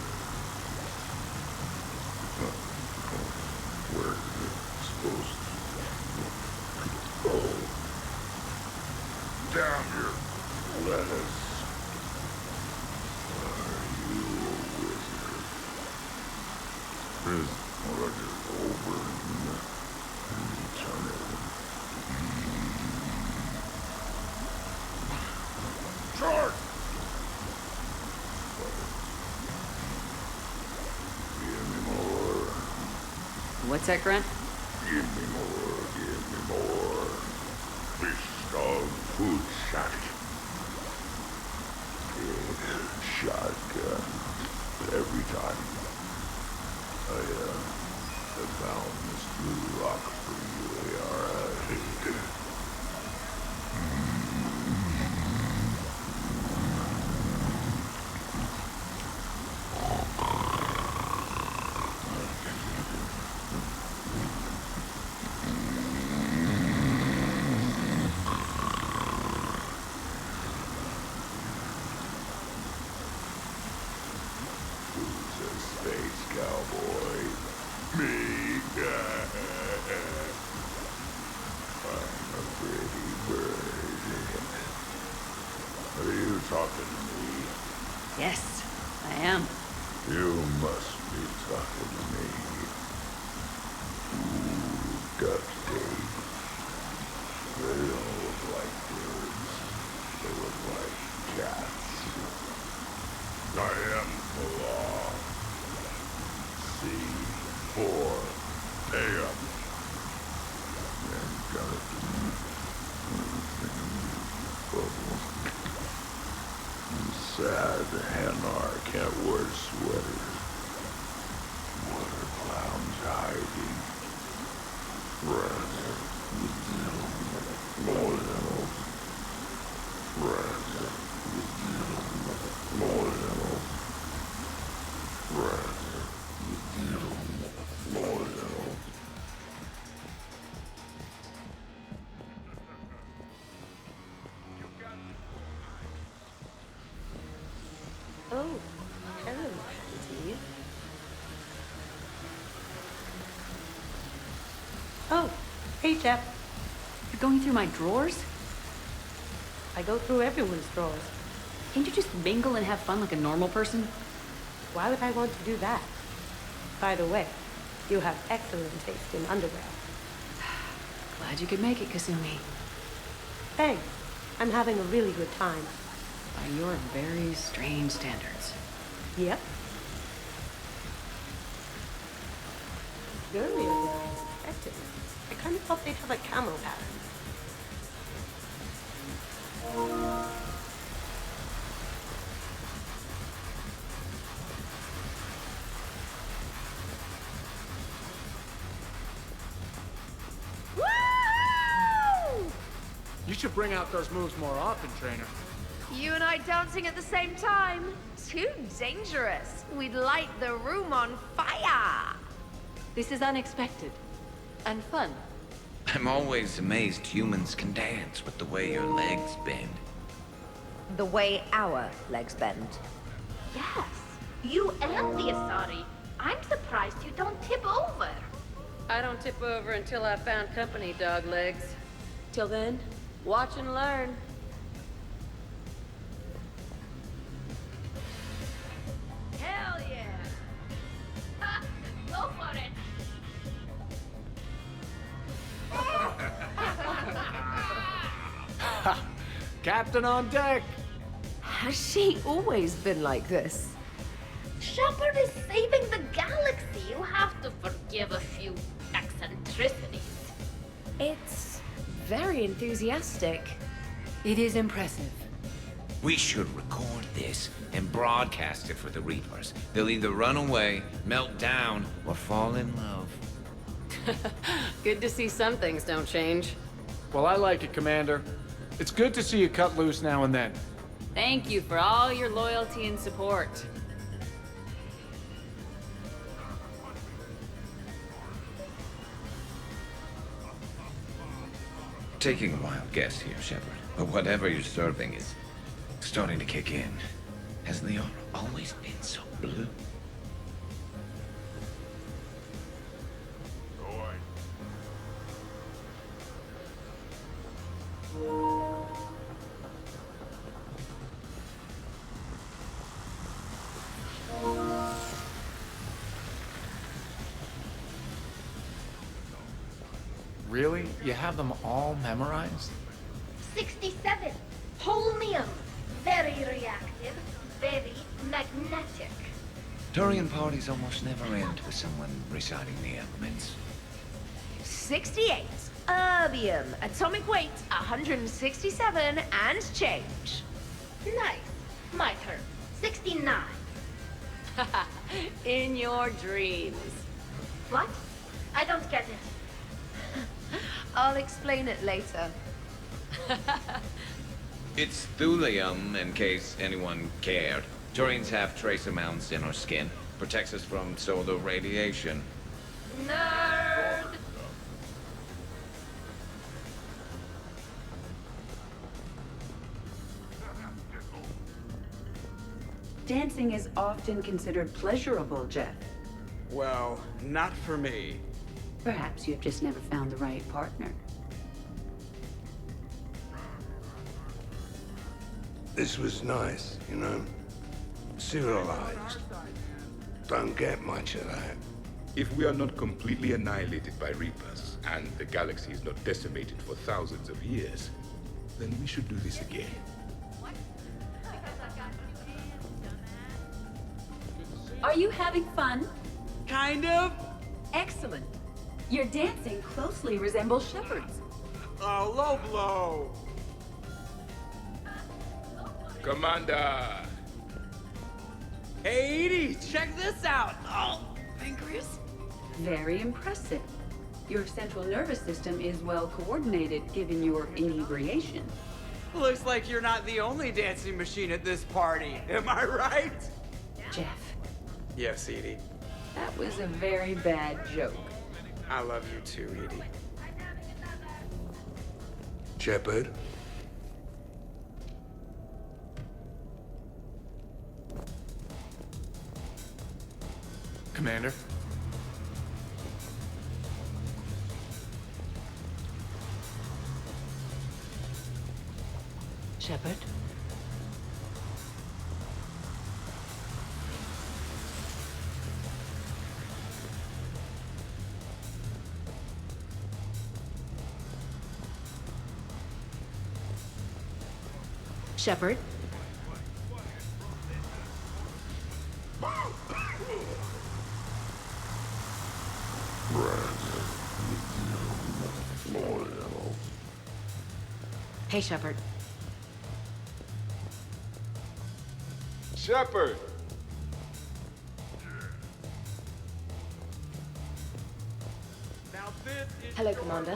What's that, Grunt? Give me more. Fist of food shot. Shotgun. Every time. I found this blue rock for you, alright? Space cowboy. Me. I'm a pretty bird. Are you talking to me? Yes, I am. You must be talking to me. Ooh, duck steak. They don't look like birds. They look like cats. I am the law. C4 AM. And got it. Sad Hanar can't wear sweaters. What are clowns hiding? Rather, more Oh, hello, Steve. Oh, hey, Jeff. You're going through my drawers? I go through everyone's drawers. Can't you just mingle and have fun like a normal person? Why would I want to do that? By the way, you have excellent taste in underwear. Glad you could make it, Kasumi. Thanks. I'm having a really good time. By your very strange standards. Yep. Girlier than I expected. I kind of thought they'd have a camo pattern. You should bring out those moves more often, trainer. You and I dancing at the same time? Too dangerous. We'd light the room on fire. This is unexpected. And fun. I'm always amazed humans can dance with the way your legs bend. The way our legs bend. Yes, you and the Asari. I'm surprised you don't tip over. I don't tip over until I've found company, dog legs. Till then, watch and learn. Hell yeah! Ha, go for it! Captain on deck! Has she always been like this? Shepard is saving the galaxy. You have to forgive a few eccentricities. It's very enthusiastic. It is impressive. We should record this and broadcast it for the Reapers. They'll either run away, melt down, or fall in love. Good to see some things don't change. Well, I like it, Commander. It's good to see you cut loose now and then. Thank you for all your loyalty and support. Taking a wild guess here, Shepard, but whatever you're serving is starting to kick in. Has Liara always been so blue? Really? You have them all memorized? 67. Holmium. Very reactive. Very magnetic. Turian parties almost never end with someone reciting the elements. 68. Erbium. Atomic weight 167 and change. Nice. My turn. 69. In your dreams. What? I don't get it. I'll explain it later. It's thulium, in case anyone cared. Turians have trace amounts in our skin. Protects us from solar radiation. Nerd! Dancing is often considered pleasurable, Jeff. Well, not for me. Perhaps you've just never found the right partner. This was nice, you know? Civilized. Don't get much of that. If we are not completely annihilated by Reapers, and the galaxy is not decimated for thousands of years, then we should do this again. Are you having fun? Kind of. Excellent. Your dancing closely resembles Shepard's. Oh, low blow. Commander! Hey, Edie, check this out. Oh, Pancreas? Very impressive. Your central nervous system is well coordinated given your inebriation. looks like you're not the only dancing machine at this party. Am I right? Jeff, Yes, Edie. that was a very bad joke. I love you too, Edie. Shepard? Commander? Shepard? Shepard? Hey, Shepard. Shepard! Hello, Commander.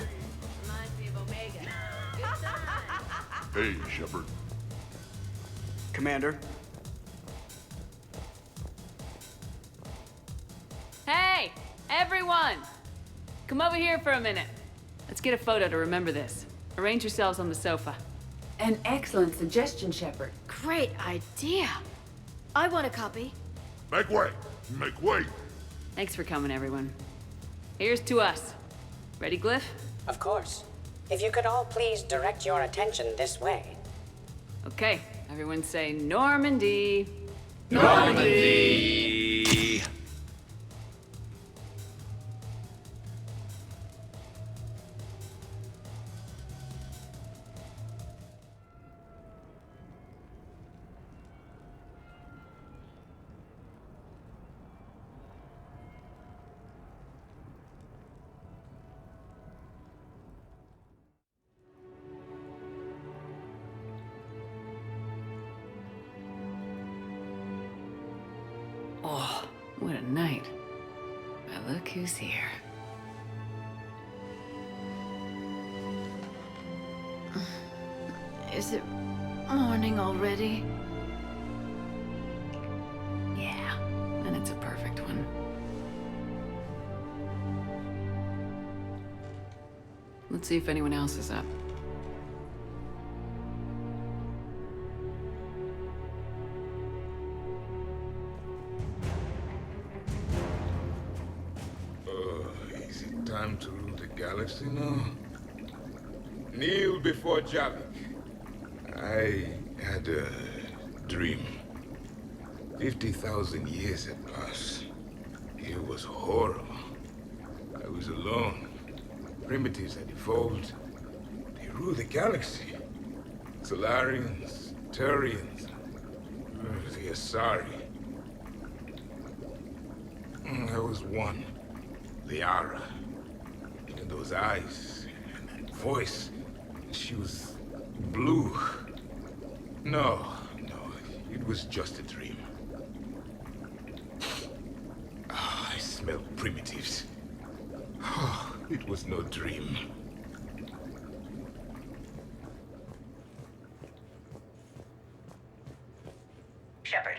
Hey, Shepard. Commander. Hey, everyone! Come over here for a minute. Let's get a photo to remember this. Arrange yourselves on the sofa. An excellent suggestion, Shepard. Great idea. I want a copy. Make way! Make way! Thanks for coming, everyone. Here's to us. Ready, Glyph? Of course. If you could all please direct your attention this way. Okay, everyone say Normandy. Normandy! Oh, what a night. But look who's here. Is it morning already? Yeah, and it's a perfect one. Let's see if anyone else is up. Is it time to rule the galaxy now? Kneel before Javik. I had a dream. 50,000 years had passed. It was horrible. I was alone. Primitives had evolved. They ruled the galaxy. Solarians, Turians, the Asari. There was one. Liara. And those eyes. Voice. She was blue. No, it was just a dream. Ah, I smell primitives. Oh, it was no dream. Shepard,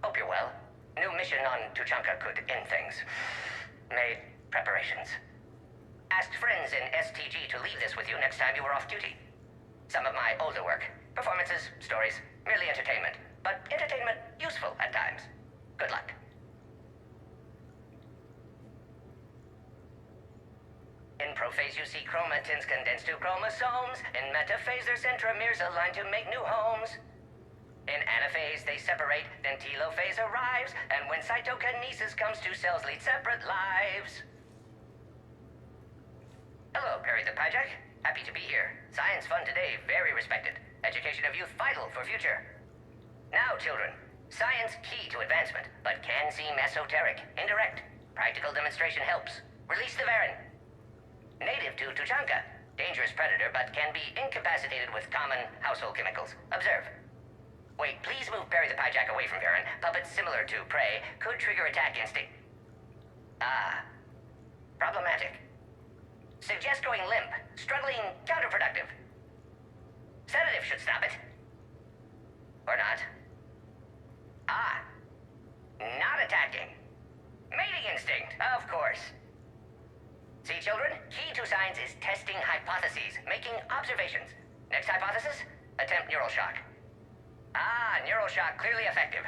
hope you're well. New mission on Tuchanka could end things. Made preparations. Asked friends in STG to leave this with you next time you were off duty. Some of my older work. Performances, stories, merely entertainment. But entertainment useful at times. Good luck. In prophase you see chromatins condensed to chromosomes. In metaphase their centromeres align to make new homes. In anaphase they separate, then telophase arrives, and when cytokinesis comes, two cells lead separate lives. Hello, Perry the Pyjack. Happy to be here. Science fun today, very respected. Education of youth vital for future. Now, children, science key to advancement, but can seem esoteric, indirect. Practical demonstration helps. Release the Varen. Native to Tuchanka. Dangerous predator, but can be incapacitated with common household chemicals. Observe. Wait, please move Perry the Pyjack away from Varen. Puppets similar to prey could trigger attack instinct. Ah. Problematic. Suggest going limp. Struggling counterproductive. Sedative should stop it. Or not. Ah. Not attacking. Mating instinct, of course. See, children? Key to science is testing hypotheses, making observations. Next hypothesis? Attempt neural shock. Ah, neural shock clearly effective.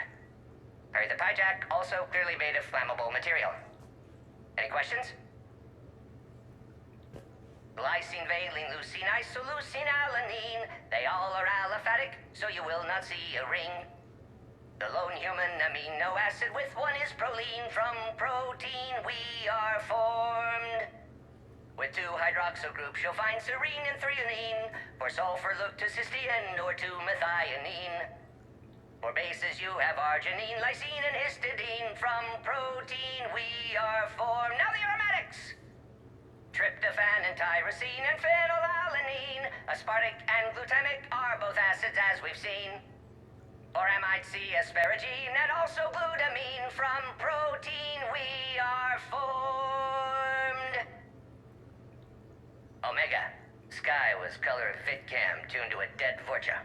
Perry the Pyjack also clearly made of flammable material. Any questions? Glycine, valine, leucine, isoleucine, alanine. They all are aliphatic, so you will not see a ring. The lone human amino acid with one is proline. From protein we are formed. With two hydroxyl groups you'll find serine and threonine. For sulfur look to cysteine or to methionine. For bases you have arginine, lysine, and histidine. From protein we are formed. Now the aromatics! Tryptophan and tyrosine and phenylalanine. Aspartic and glutamic are both acids as we've seen. Or amide C, asparagine, and also glutamine. From protein we are formed. Omega. Sky was color of VidCam tuned to a dead Vorcha.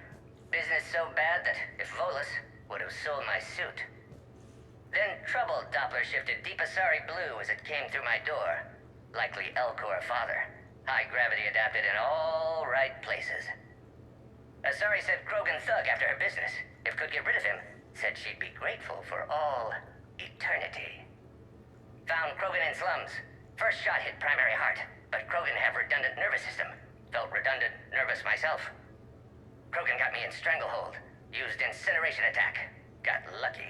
Business so bad that if Volus would have sold my suit. Then troubled Doppler shifted deep Asari blue as it came through my door. Likely Elcor father. High gravity adapted in all right places. Asari said Krogan thug after her business. If could get rid of him, said she'd be grateful for all eternity. Found Krogan in slums. First shot hit primary heart, but Krogan have redundant nervous system. Felt redundant, nervous myself. Krogan got me in stranglehold. Used incineration attack. Got lucky.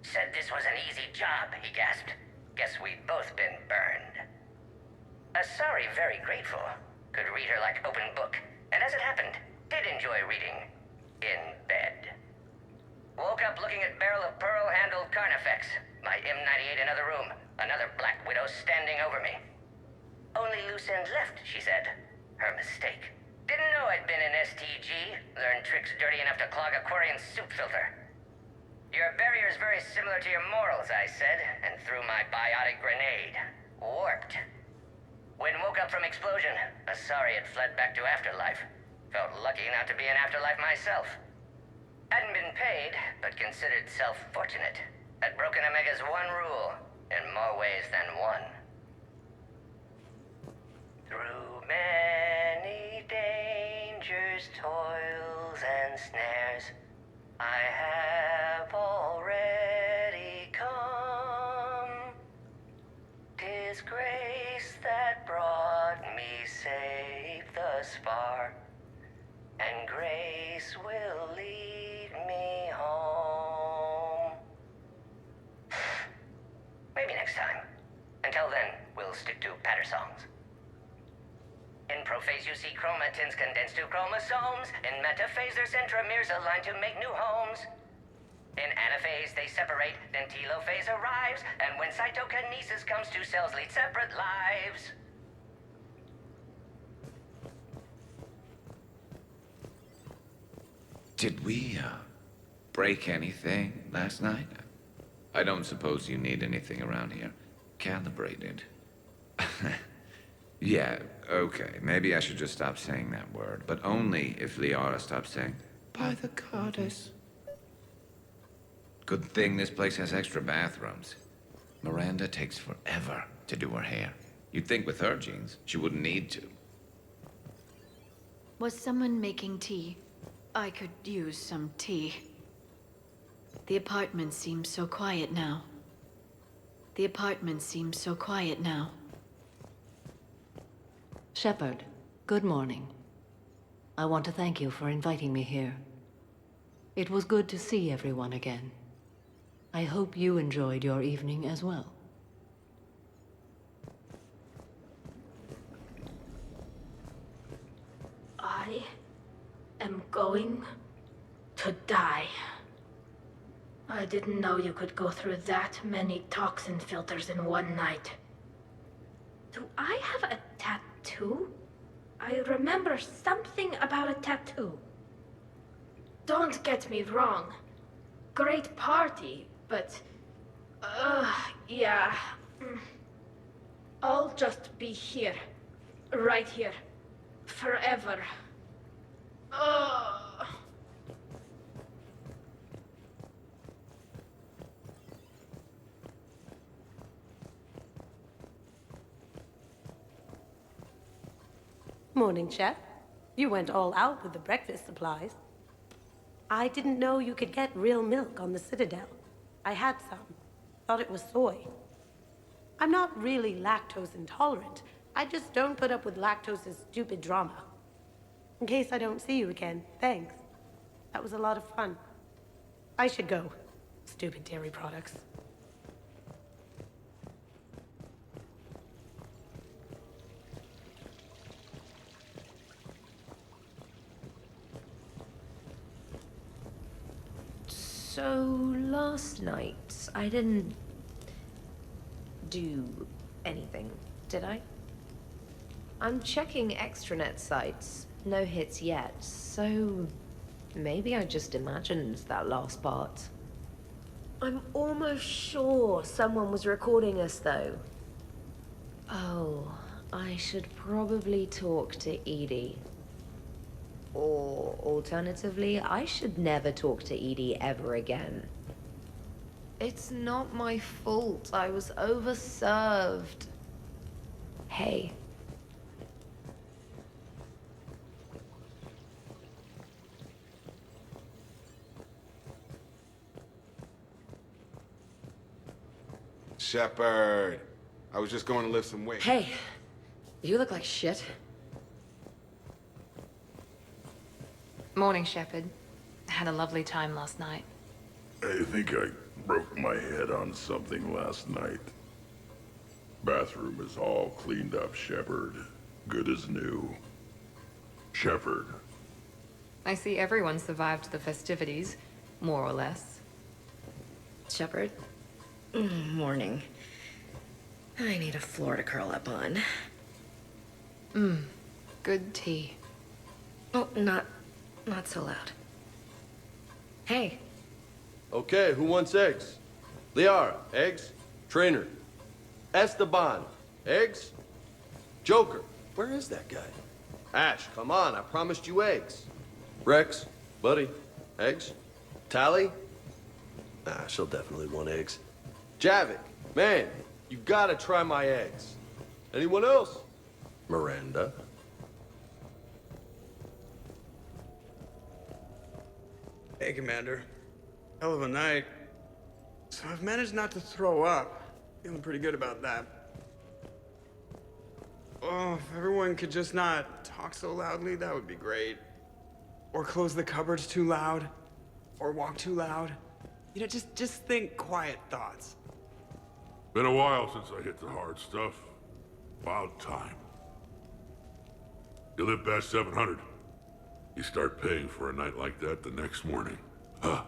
Said this was an easy job, he gasped. Guess we'd both been burned. Asari very grateful. Could read her like open book. And as it happened, did enjoy reading. In bed. Woke up looking at barrel of pearl-handled Carnifex. My M98 another room. Another Black Widow standing over me. Only loose end left, she said. Her mistake. Didn't know I'd been in STG. Learned tricks dirty enough to clog a Quarian soup filter. Your barrier's very similar to your morals, I said, and threw my biotic grenade. Warped. When woke up from explosion, Asari had fled back to Afterlife. Felt lucky not to be in Afterlife myself. Hadn't been paid, but considered self-fortunate. Had broken Omega's one rule, in more ways than one. Through many dangers, toils, and snares, I have already come. 'Tis grace that brought me safe thus far, and grace will lead me home. Maybe next time. Until then, we'll stick to patter songs. In prophase you see chromatins condensed to chromosomes. In metaphase their centromeres align to make new homes. In anaphase, they separate, then telophase arrives, and when cytokinesis comes, two cells lead separate lives. Did we, break anything last night? I don't suppose you need anything around here. Calibrated. Yeah, okay. Maybe I should just stop saying that word, but only if Liara stops saying, by the goddess. Good thing this place has extra bathrooms. Miranda takes forever to do her hair. You'd think with her genes, she wouldn't need to. Was someone making tea? I could use some tea. The apartment seems so quiet now. The apartment seems so quiet now. Shepard, good morning. I want to thank you for inviting me here. It was good to see everyone again. I hope you enjoyed your evening as well. I am going to die. I didn't know you could go through that many toxin filters in one night. Do I have a tattoo? I remember something about a tattoo. Don't get me wrong. Great party, but... yeah. I'll just be here. Right here. Forever. Ugh. Morning, Chef. You went all out with the breakfast supplies. I didn't know you could get real milk on the Citadel. I had some. Thought it was soy. I'm not really lactose intolerant. I just don't put up with lactose's stupid drama. In case I don't see you again, thanks. That was a lot of fun. I should go. Stupid dairy products. So, last night, I didn't do anything, did I? I'm checking extranet sites. No hits yet, so maybe I just imagined that last part. I'm almost sure someone was recording us, though. Oh, I should probably talk to Edie. Or, alternatively, I should never talk to Edie ever again. It's not my fault. I was overserved. Hey. Shepard. I was just going to lift some weight. Hey. You look like shit. Morning, Shepard. Had a lovely time last night. I think I broke my head on something last night. Bathroom is all cleaned up, Shepard. Good as new. Shepard. I see everyone survived the festivities, more or less. Shepard? Morning. I need a floor to curl up on. Good tea. Oh, not so loud. Hey. Okay, who wants eggs? Liara, eggs? Trainer. Esteban, eggs? Joker, where is that guy? Ash, come on, I promised you eggs. Rex, buddy, eggs? Tally? Nah, she'll definitely want eggs. Javik, man, you gotta try my eggs. Anyone else? Miranda. Hey, Commander. Hell of a night. So I've managed not to throw up. Feeling pretty good about that. Oh, if everyone could just not talk so loudly, that would be great. Or close the cupboards too loud. Or walk too loud. You know, just think quiet thoughts. Been a while since I hit the hard stuff. About time. You live past 700. You start paying for a night like that the next morning. Huh.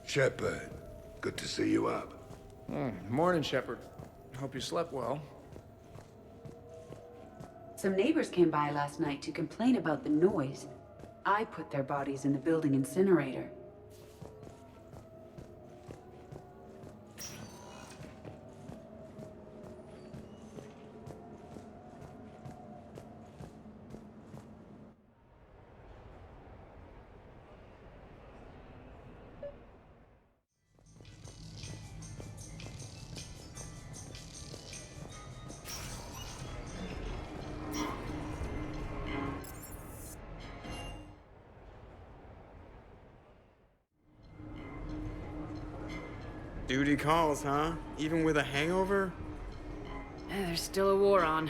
Shepard, good to see you up. Morning, Shepard. Hope you slept well. Some neighbors came by last night to complain about the noise. I put their bodies in the building incinerator. Duty calls, huh? Even with a hangover? There's still a war on.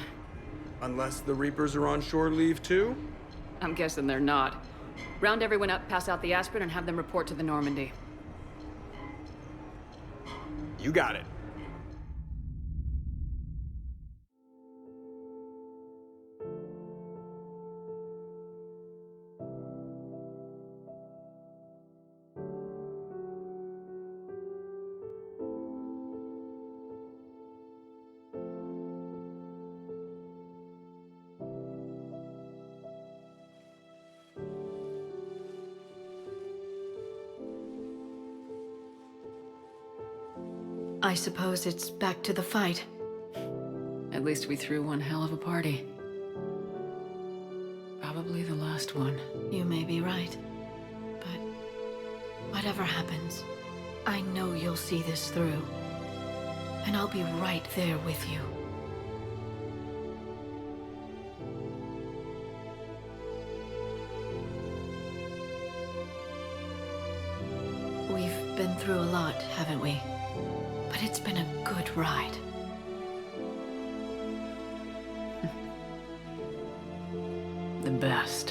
Unless the Reapers are on shore leave too? I'm guessing they're not. Round everyone up, pass out the aspirin, and have them report to the Normandy. You got it. I suppose it's back to the fight. At least we threw one hell of a party. Probably the last one. You may be right. But whatever happens, I know you'll see this through. And I'll be right there with you. We've been through a lot, haven't we? But it's been a good ride. The best.